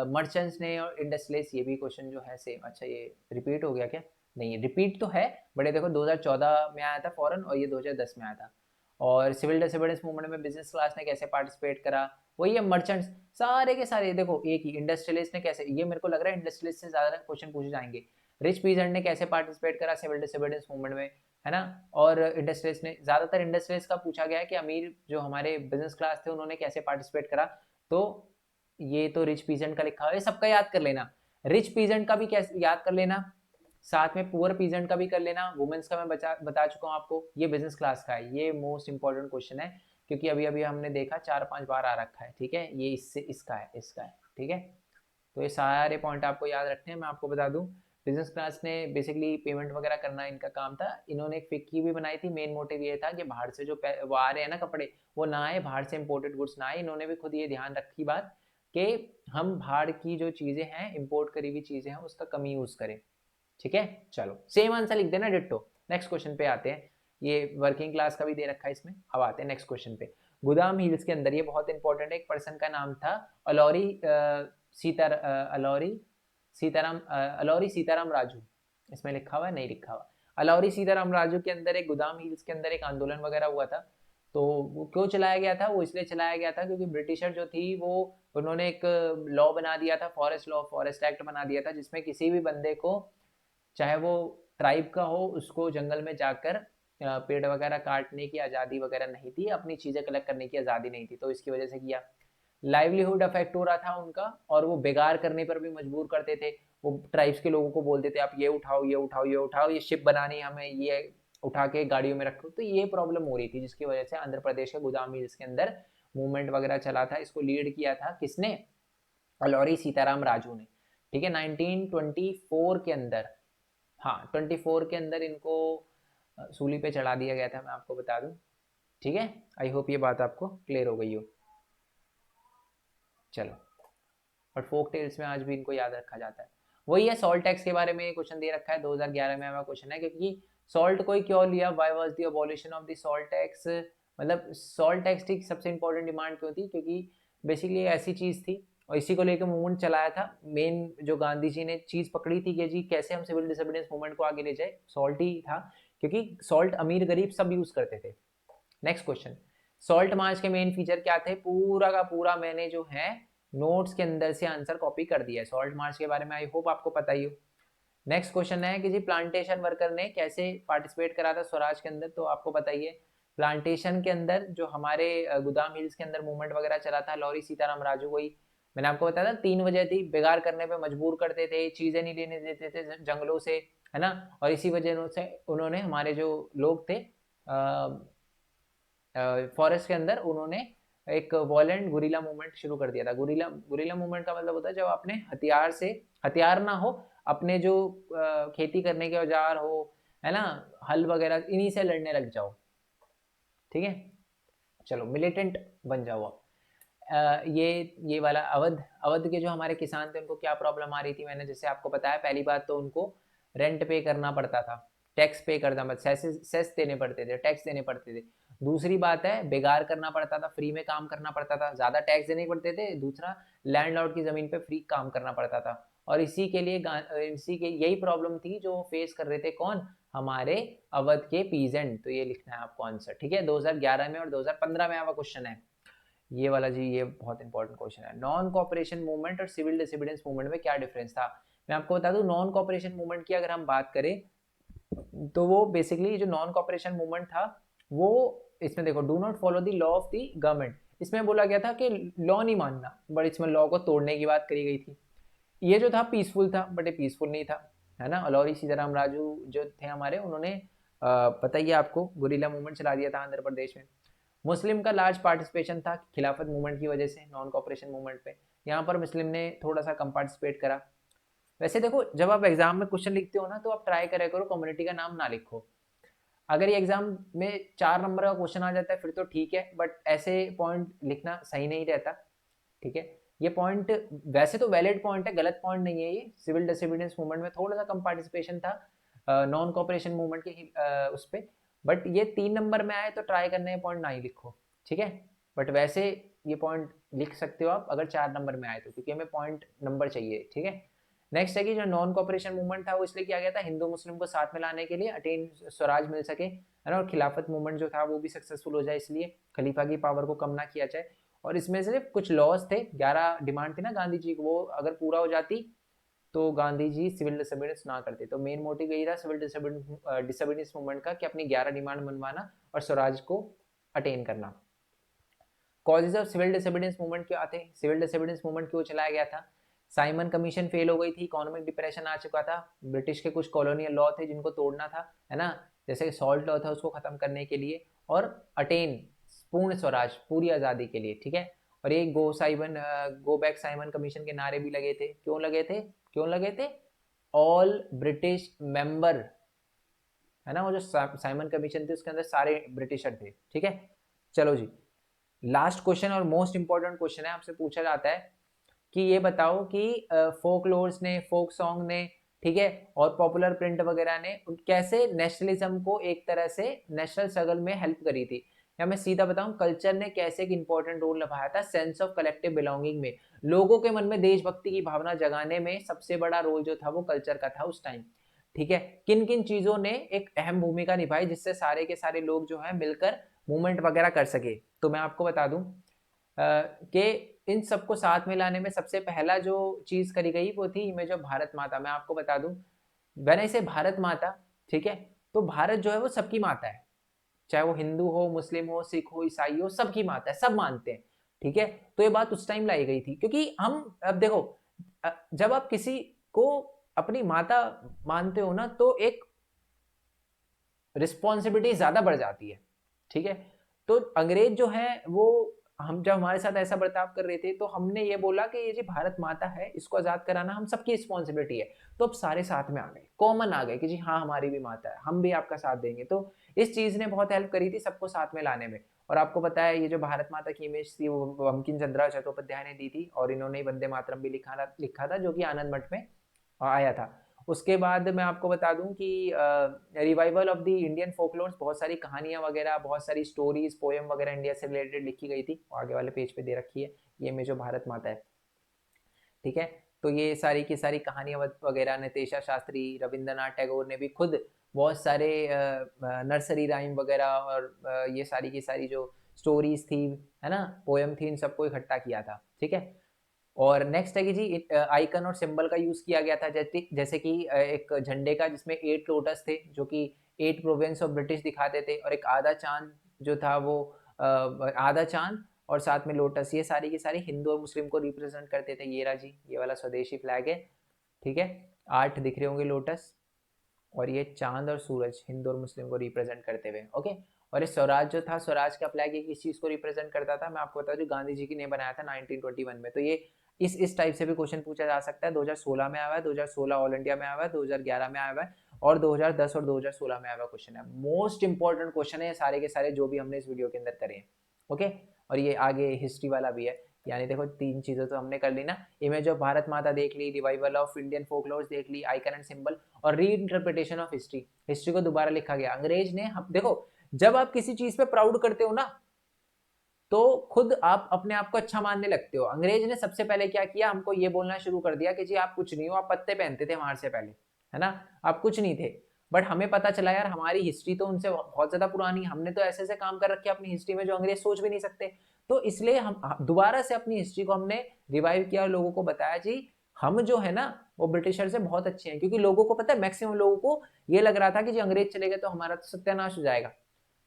merchants ने और इंडस्ट्रियलिस्ट, ये भी क्वेश्चन जो है सेम, अच्छा ये रिपीट हो गया क्या? नहीं, रिपीट तो है बट देखो 2014 में आया था फॉरन और ये 2010 में आया था। और सिविल डिसोबीडियंस मूवमेंट में बिजनेस क्लास ने कैसे पार्टिसिपेट करा, वही है मर्चेंट्स, सारे के सारे देखो एक ही। इंडस्ट्रियलिस्ट ने कैसे, ये मेरे को लग रहा है इंडस्ट्रियलिस्ट से ज़्यादा क्वेश्चन पूछे जाएंगे। रिच पीजेंट ने कैसे पार्टिसिपेट करा सिविल डिसोबीडियंस मूवमेंट में, है ना। और इंडस्ट्रियलिस्ट ने, ज़्यादातर इंडस्ट्रियलिस्ट का पूछा गया है कि अमीर जो हमारे बिजनेस क्लास थे उन्होंने कैसे पार्टिसिपेट करा। तो ये तो रिच पीजेंट का लिखा हुआ है, सबका याद कर लेना। रिच पीजेंट का भी कैसे याद कर लेना, साथ में पुअर पीजेंट का भी कर लेना। वुमेन्स का मैं बता चुका हूँ आपको, ये बिजनेस क्लास का है, ये मोस्ट इंपॉर्टेंट क्वेश्चन है क्योंकि अभी अभी हमने देखा 4-5 बार आ रखा है, ठीक है। ये इससे इसका है, ठीक है। तो ये सारे पॉइंट आपको याद रखने हैं। मैं आपको बता दूं, बिजनेस क्लास ने बेसिकली पेमेंट वगैरह करना इनका काम था। इन्होंने एक फिक्की भी बनाई थी, मेन मोटिव ये था कि बाहर से जो वो आ रहे हैं ना कपड़े, वो ना आए, बाहर से इंपोर्टेड गुड्स ना आए। इन्होंने भी खुद ये ध्यान रखी बात कि हम बाहर की जो चीज़ें हैं, इम्पोर्ट करी हुई चीज़ें हैं, उसका कम यूज़ करें, ठीक है। चलो सेम आंसर लिख देना डिट्टो। नेक्स्ट क्वेश्चन पे आते हैं, ये वर्किंग क्लास का भी दे रखा है इसमें। अब आते हैं नेक्स्ट क्वेश्चन पे। गोदाम हिल्स के अंदर, ये बहुत इंपॉर्टेंट है, एक पर्सन का नाम था अलौरी अलौरी सीताराम राजू। इसमें लिखा हुआ है, नहीं लिखा हुआ। अलौरी सीताराम राजू के अंदर एक गोदाम हिल्स के अंदर एक आंदोलन वगैरह हुआ था। तो वो क्यों चलाया गया था? वो इसलिए चलाया गया था क्योंकि ब्रिटिशर जो थी वो, उन्होंने एक लॉ बना दिया था, फॉरेस्ट लॉ, फॉरेस्ट एक्ट बना दिया था, जिसमें किसी भी बंदे को, चाहे वो ट्राइब का हो, उसको जंगल में जाकर पेड़ वगैरह काटने की आज़ादी वगैरह नहीं थी, अपनी चीज़ें कलेक्ट करने की आज़ादी नहीं थी। तो इसकी वजह से किया। लाइवलीहुड अफेक्ट हो रहा था उनका, और वो बेगार करने पर भी मजबूर करते थे। वो ट्राइब्स के लोगों को बोलते थे आप ये उठाओ, ये उठाओ, ये उठाओ, ये शिप बनानी हमें, ये उठा के गाड़ियों में रखो। तो ये प्रॉब्लम हो रही थी, जिसकी वजह से आंध्र प्रदेश के गोदाम मिल्स के अंदर मूवमेंट वगैरह चला था। इसको लीड किया था किसने? अलौरी सीताराम राजू ने, ठीक है, 1924 के अंदर। हाँ 24 के अंदर इनको सूली पे चढ़ा दिया गया था, मैं आपको बता दूं, ठीक है। आई होप ये बात आपको क्लियर हो गई हो। चलो, बट फोक टेल्स में आज भी इनको याद रखा जाता है। वही है, सॉल्ट टैक्स के बारे में क्वेश्चन दे रखा है, 2011 में हमारा क्वेश्चन है, क्योंकि सॉल्ट को ही क्यों लिया, why was the abolition of the salt tax, मतलब सॉल्ट टैक्स की सबसे इंपॉर्टेंट डिमांड क्यों थी? क्योंकि बेसिकली ऐसी चीज़ थी और इसी को लेकर मूवमेंट चलाया था। मेन जो गांधी जी ने चीज़ पकड़ी थी कि जी कैसे हम सिविल डिसोबीडियंस मूवमेंट को आगे ले जाए, सॉल्ट ही था, क्योंकि सॉल्ट अमीर गरीब सब यूज़ करते थे। नेक्स्ट क्वेश्चन, सॉल्ट मार्च के मेन फीचर क्या थे? पूरा का पूरा मैंने जो है नोट्स के अंदर से आंसर कॉपी कर दिया है सॉल्ट मार्च के बारे में, आई होप आपको पता ही हो। नेक्स्ट क्वेश्चन है कि जी प्लांटेशन वर्कर ने कैसे पार्टिसिपेट करा था स्वराज के अंदर, तो आपको बताइए। प्लांटेशन के अंदर जो हमारे गोदाम हिल्स के अंदर मूवमेंट वगैरह चला था, लॉरी सीताराम राजू, वही मैंने आपको बताया था, 3 वजह थी। बेगार करने पे मजबूर करते थे, चीजें नहीं लेने देते थे जंगलों से, है ना। और इसी वजह से उन्होंने, हमारे जो लोग थे फॉरेस्ट के अंदर, उन्होंने एक वॉयलेंट गुरिल्ला मूवमेंट शुरू कर दिया था। गुरिल्ला मूवमेंट का मतलब होता है जब अपने हथियार से, हथियार ना हो, अपने जो खेती करने के औजार हो, है ना, हल वगैरह, इन्हीं से लड़ने लग जाओ, ठीक है। चलो मिलिटेंट बन जाओ। ये वाला अवध, अवध के जो हमारे किसान थे उनको क्या प्रॉब्लम आ रही थी, मैंने जैसे आपको बताया। पहली बात तो उनको रेंट पे करना पड़ता था, टैक्स पे करना, मतलब सेस देने पड़ते थे, टैक्स देने पड़ते थे। दूसरी बात है बेगार करना पड़ता था, फ्री में काम करना पड़ता था, ज़्यादा टैक्स देने पड़ते थे। दूसरा, लैंडलॉर्ड की ज़मीन पे फ्री काम करना पड़ता था। और इसी के लिए इसी के यही प्रॉब्लम थी जो फेस कर रहे थे कौन? हमारे अवध के पीजेंट। तो ये लिखना है आपको आंसर, ठीक है। 2011 में और 2015 में आवा क्वेश्चन है ये वाला जी, ये बहुत इंपॉर्टेंट क्वेश्चन है। नॉन कॉपरेशन मूवमेंट और सिविल डिसोबीडियंस मूवमेंट में क्या डिफरेंस था? मैं आपको बता दूं, नॉन कॉपरेशन मूवमेंट की अगर हम बात करें तो वो बेसिकली जो नॉन कॉपरेशन मूवमेंट था वो, इसमें देखो, do not follow the law of the government, इसमें बोला गया था कि लॉ नहीं मानना, बट इसमें लॉ को तोड़ने की बात करी गई थी। ये जो था पीसफुल था, बट ये पीसफुल नहीं था, है ना। अलौरी सीताराम राजू जो थे हमारे, उन्होंने पता ही है आपको, गुरिल्ला मूवमेंट चला दिया था आंध्र प्रदेश में। मुस्लिम का लार्ज पार्टिसिपेशन था खिलाफत मूवमेंट की वजह से, नॉन कॉपरेशन मूवमेंट पे। यहाँ पर मुस्लिम ने थोड़ा सा कम पार्टिसिपेट करा। वैसे देखो, जब आप एग्जाम में क्वेश्चन लिखते हो ना, तो आप ट्राई करा करो कम्युनिटी का नाम ना लिखो। अगर ये एग्जाम में 4 नंबर का क्वेश्चन आ जाता है फिर तो ठीक है, बट ऐसे पॉइंट लिखना सही नहीं रहता, ठीक है। ये पॉइंट वैसे तो वैलिड पॉइंट है, गलत पॉइंट नहीं है ये। सिविल डिसोबीडियंस मूवमेंट में थोड़ा सा कम पार्टिसिपेशन था नॉन कॉपरेशन मूवमेंट के उस पर, बट ये 3 नंबर में आए तो ट्राई करने ये पॉइंट ना ही लिखो, ठीक है। बट वैसे ये पॉइंट लिख सकते हो आप अगर 4 नंबर में आए तो, क्योंकि हमें पॉइंट नंबर चाहिए, ठीक है। नेक्स्ट है कि जो नॉन कॉपरेशन मूवमेंट था वो इसलिए किया गया था हिंदू मुस्लिम को साथ में लाने के लिए, अटेन स्वराज मिल सके, है ना। और खिलाफत मूवमेंट जो था वो भी सक्सेसफुल हो जाए, इसलिए खलीफा की पावर को कम ना किया जाए। और इसमें सिर्फ कुछ लॉज थे, 11 डिमांड थी ना गांधी जी को, वो अगर पूरा हो जाती तो गांधी जी सिविल डिसोबीडियंस ना करते। तो मेन मोटिव यही था सिविल डिसोबीडियंस मूवमेंट का, कि अपनी 11 डिमांड मनवाना और स्वराज को अटेन करना। Causes of civil disobedience movement क्या थे? सिविल डिसोबीडियंस मूवमेंट क्यों चलाया गया था? साइमन कमीशन फेल हो गई थी, इकोनॉमिक डिप्रेशन आ चुका था, ब्रिटिश के कुछ कॉलोनियल लॉ थे जिनको तोड़ना था, है ना, जैसे सॉल्ट लॉ था उसको खत्म करने के लिए, और अटेन पूर्ण स्वराज, पूरी आज़ादी के लिए, ठीक है। और ये गो बैक साइमन कमीशन के नारे भी लगे थे। क्यों लगे थे? क्यों लगे थे? ऑल ब्रिटिश मेंबर, है ना, वो जो साइमन कमीशन थी उसके अंदर सारे ब्रिटिशर थे, ठीक है। चलो जी, लास्ट क्वेश्चन और मोस्ट इंपॉर्टेंट क्वेश्चन है, आपसे पूछा जाता है कि ये बताओ कि फोक लोर्स ने, फोक सॉन्ग ने, ठीक है, और पॉपुलर प्रिंट वगैरह ने कैसे नेशनलिज्म को एक तरह से नेशनल स्ट्रगल में हेल्प करी थी। या मैं सीधा बताऊं, कल्चर ने कैसे एक इंपॉर्टेंट रोल निभाया था सेंस ऑफ कलेक्टिव बिलोंगिंग में, लोगों के मन में देशभक्ति की भावना जगाने में सबसे बड़ा रोल जो था वो कल्चर का था उस टाइम, ठीक है। किन किन चीजों ने एक अहम भूमिका निभाई जिससे सारे के सारे लोग जो है मिलकर मूवमेंट वगैरह कर सके? तो मैं आपको बता दूं कि इन सबको साथ में लाने में सबसे पहला जो चीज करी गई वो थी इमेज ऑफ भारत माता। मैं आपको बता दूं, मैंने इसे भारत माता, ठीक है, तो भारत जो है वो सबकी माता है, चाहे वो हिंदू हो, मुस्लिम हो, सिख हो, ईसाई हो, सबकी माता है, सब मानते हैं, ठीक है। तो ये बात उस टाइम लाई गई थी, क्योंकि हम, अब देखो, जब आप किसी को अपनी माता मानते हो ना, तो एक रिस्पॉन्सिबिलिटी ज्यादा बढ़ जाती है, ठीक है। तो अंग्रेज जो है वो, हम जब हमारे साथ ऐसा बर्ताव कर रहे थे तो हमने ये बोला कि ये जी भारत माता है, इसको आजाद कराना हम सबकी रिस्पॉन्सिबिलिटी है। तो अब सारे साथ में आ गए, कॉमन आ गए कि जी हाँ हमारी भी माता है, हम भी आपका साथ देंगे। तो इस चीज ने बहुत हेल्प करी थी सबको साथ में लाने में। और आपको पता है ये जो भारत माता की इमेज थी वो बंकिम चंद्र चट्टोपाध्याय ने दी थी, और इन्होंने वंदे मातरम भी लिखा था जो कि आनंद मठ में आया था। उसके बाद मैं आपको बता दूं कि revival of the Indian folklores, बहुत सारी कहानियां वगैरह, बहुत सारी स्टोरीज, पोएम वगैरह इंडिया से रिलेटेड लिखी गई थी, आगे वाले पेज पे दे रखी है ये में जो भारत माता है, ठीक है। तो ये सारी की सारी कहानियां वगैरह नतेशा शास्त्री, रविंद्रनाथ टैगोर ने भी खुद बहुत सारे नर्सरी राइम वगैरह और ये सारी की सारी जो स्टोरीज थी, है ना, पोएम थी, इन सबको इकट्ठा किया था, ठीक है। और नेक्स्ट है कि जी आइकन और सिंबल का यूज किया गया था, जैसे कि एक झंडे का जिसमें 8 लोटस थे जो कि 8 प्रोविंस ऑफ ब्रिटिश दिखाते थे, और एक आधा चांद जो था वो आधा चांद और साथ में लोटस, ये सारी की सारी हिंदू और मुस्लिम को रिप्रेजेंट करते थे। ये रहा जी, ये वाला स्वदेशी फ्लैग है, ठीक है, 8 दिख रहे होंगे लोटस, और ये चांद और सूरज हिंदू और मुस्लिम को रिप्रेजेंट करते हुए, ओके। और ये स्वराज जो था, स्वराज का फ्लैग ये किस चीज को रिप्रेजेंट करता था? मैं आपको बता दूं, गांधी जी की ने बनाया था 1921 में। तो ये इस टाइप से भी क्वेश्चन पूछा जा सकता है। 2016 में आया हुआ है, 2016 ऑल इंडिया में आया हुआ है, 2011 में आया हुआ है, और 2010 और 2016 में आया हुआ क्वेश्चन है। मोस्ट इंपॉर्टेंट क्वेश्चन है सारे के सारे जो भी हमने इस वीडियो के अंदर करे हैं, ओके। और ये आगे हिस्ट्री वाला भी है, यानी देखो 3 चीजें तो हमने कर ली ना, इमेज ऑफ भारत माता देख ली, रिवाइवल ऑफ इंडियन फोकलोर्स देख ली, आइकन एंड सिंबल, और री इंटरप्रिटेशन ऑफ हिस्ट्री, हिस्ट्री को दोबारा लिखा गया। अंग्रेज ने, हम देखो, जब आप किसी चीज पे प्राउड करते हो ना तो खुद आप अपने आप को अच्छा मानने लगते हो। अंग्रेज ने सबसे पहले क्या किया, हमको ये बोलना शुरू कर दिया कि जी आप कुछ नहीं हो, आप पत्ते पहनते थे हमारे से पहले, है ना, आप कुछ नहीं थे। बट हमें पता चला यार हमारी हिस्ट्री तो उनसे बहुत ज्यादा पुरानी, हमने तो ऐसे ऐसे काम कर रखे अपनी हिस्ट्री में जो अंग्रेज सोच भी नहीं सकते। तो इसलिए हम दोबारा से अपनी हिस्ट्री को हमने रिवाइव किया और लोगों को बताया जी हम जो है ना वो ब्रिटिशर से बहुत अच्छे हैं। क्योंकि लोगों को पता है, मैक्सिमम लोगों को ये लग रहा था कि जी अंग्रेज चले गए तो हमारा तो सत्यानाश हो जाएगा,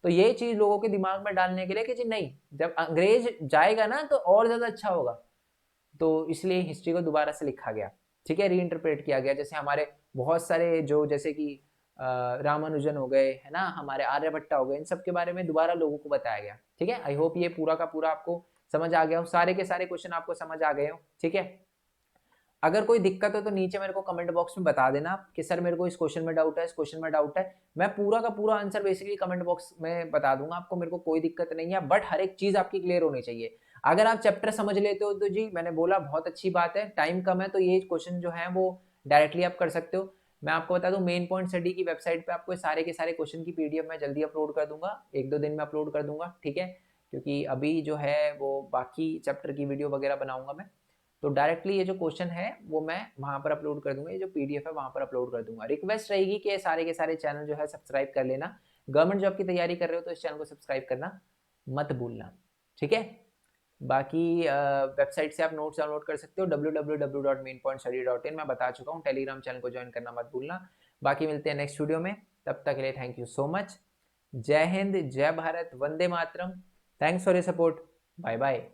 तो ये चीज लोगों के दिमाग में डालने के लिए कि जी नहीं, जब अंग्रेज जाएगा ना तो और ज्यादा अच्छा होगा, तो इसलिए हिस्ट्री को दोबारा से लिखा गया, ठीक है, रीइंटरप्रेट किया गया। जैसे हमारे बहुत सारे जो जैसे कि रामानुजन हो गए है ना, हमारे आर्यभट्टा हो गए, इन सब के बारे में दोबारा लोगों को बताया गया, ठीक है। आई होप ये पूरा का पूरा आपको समझ आ गया हो, सारे के सारे क्वेश्चन आपको समझ आ गए हो, ठीक है। अगर कोई दिक्कत हो तो नीचे मेरे को कमेंट बॉक्स में बता देना कि सर मेरे को इस क्वेश्चन में डाउट है, इस क्वेश्चन में डाउट है। मैं पूरा का पूरा आंसर बेसिकली कमेंट बॉक्स में बता दूंगा आपको, मेरे को कोई दिक्कत नहीं है, बट हर एक चीज आपकी क्लियर होनी चाहिए। अगर आप चैप्टर समझ लेते हो तो जी मैंने बोला बहुत अच्छी बात है, टाइम कम है तो ये क्वेश्चन जो है वो डायरेक्टली आप कर सकते हो। मैं आपको बता दूं, मेन पॉइंट स्टडी की वेबसाइट पे आपको सारे के सारे क्वेश्चन की पीडीएफ मैं जल्दी अपलोड कर दूंगा, 1-2 दिन में अपलोड कर दूंगा, ठीक है। क्योंकि अभी जो है वो बाकी चैप्टर की वीडियो वगैरह बनाऊंगा मैं, तो डायरेक्टली ये जो क्वेश्चन है वो मैं वहां पर अपलोड कर दूंगा, ये जो पीडीएफ है वहां पर अपलोड कर दूंगा। रिक्वेस्ट रहेगी कि सारे के सारे चैनल जो है सब्सक्राइब कर लेना। गवर्नमेंट जॉब की तैयारी कर रहे हो तो इस चैनल को सब्सक्राइब करना मत भूलना, ठीक है। बाकी वेबसाइट से आप नोट्स डाउनलोड कर सकते हो www.mainpointstudy.in, मैं बता चुका हूँ। टेलीग्राम चैनल को ज्वाइन करना मत भूलना। बाकी मिलते हैं नेक्स्ट वीडियो में, तब तक के लिए थैंक यू सो मच। जय हिंद, जय भारत, वंदे मातरम। Thanks for your support, bye bye.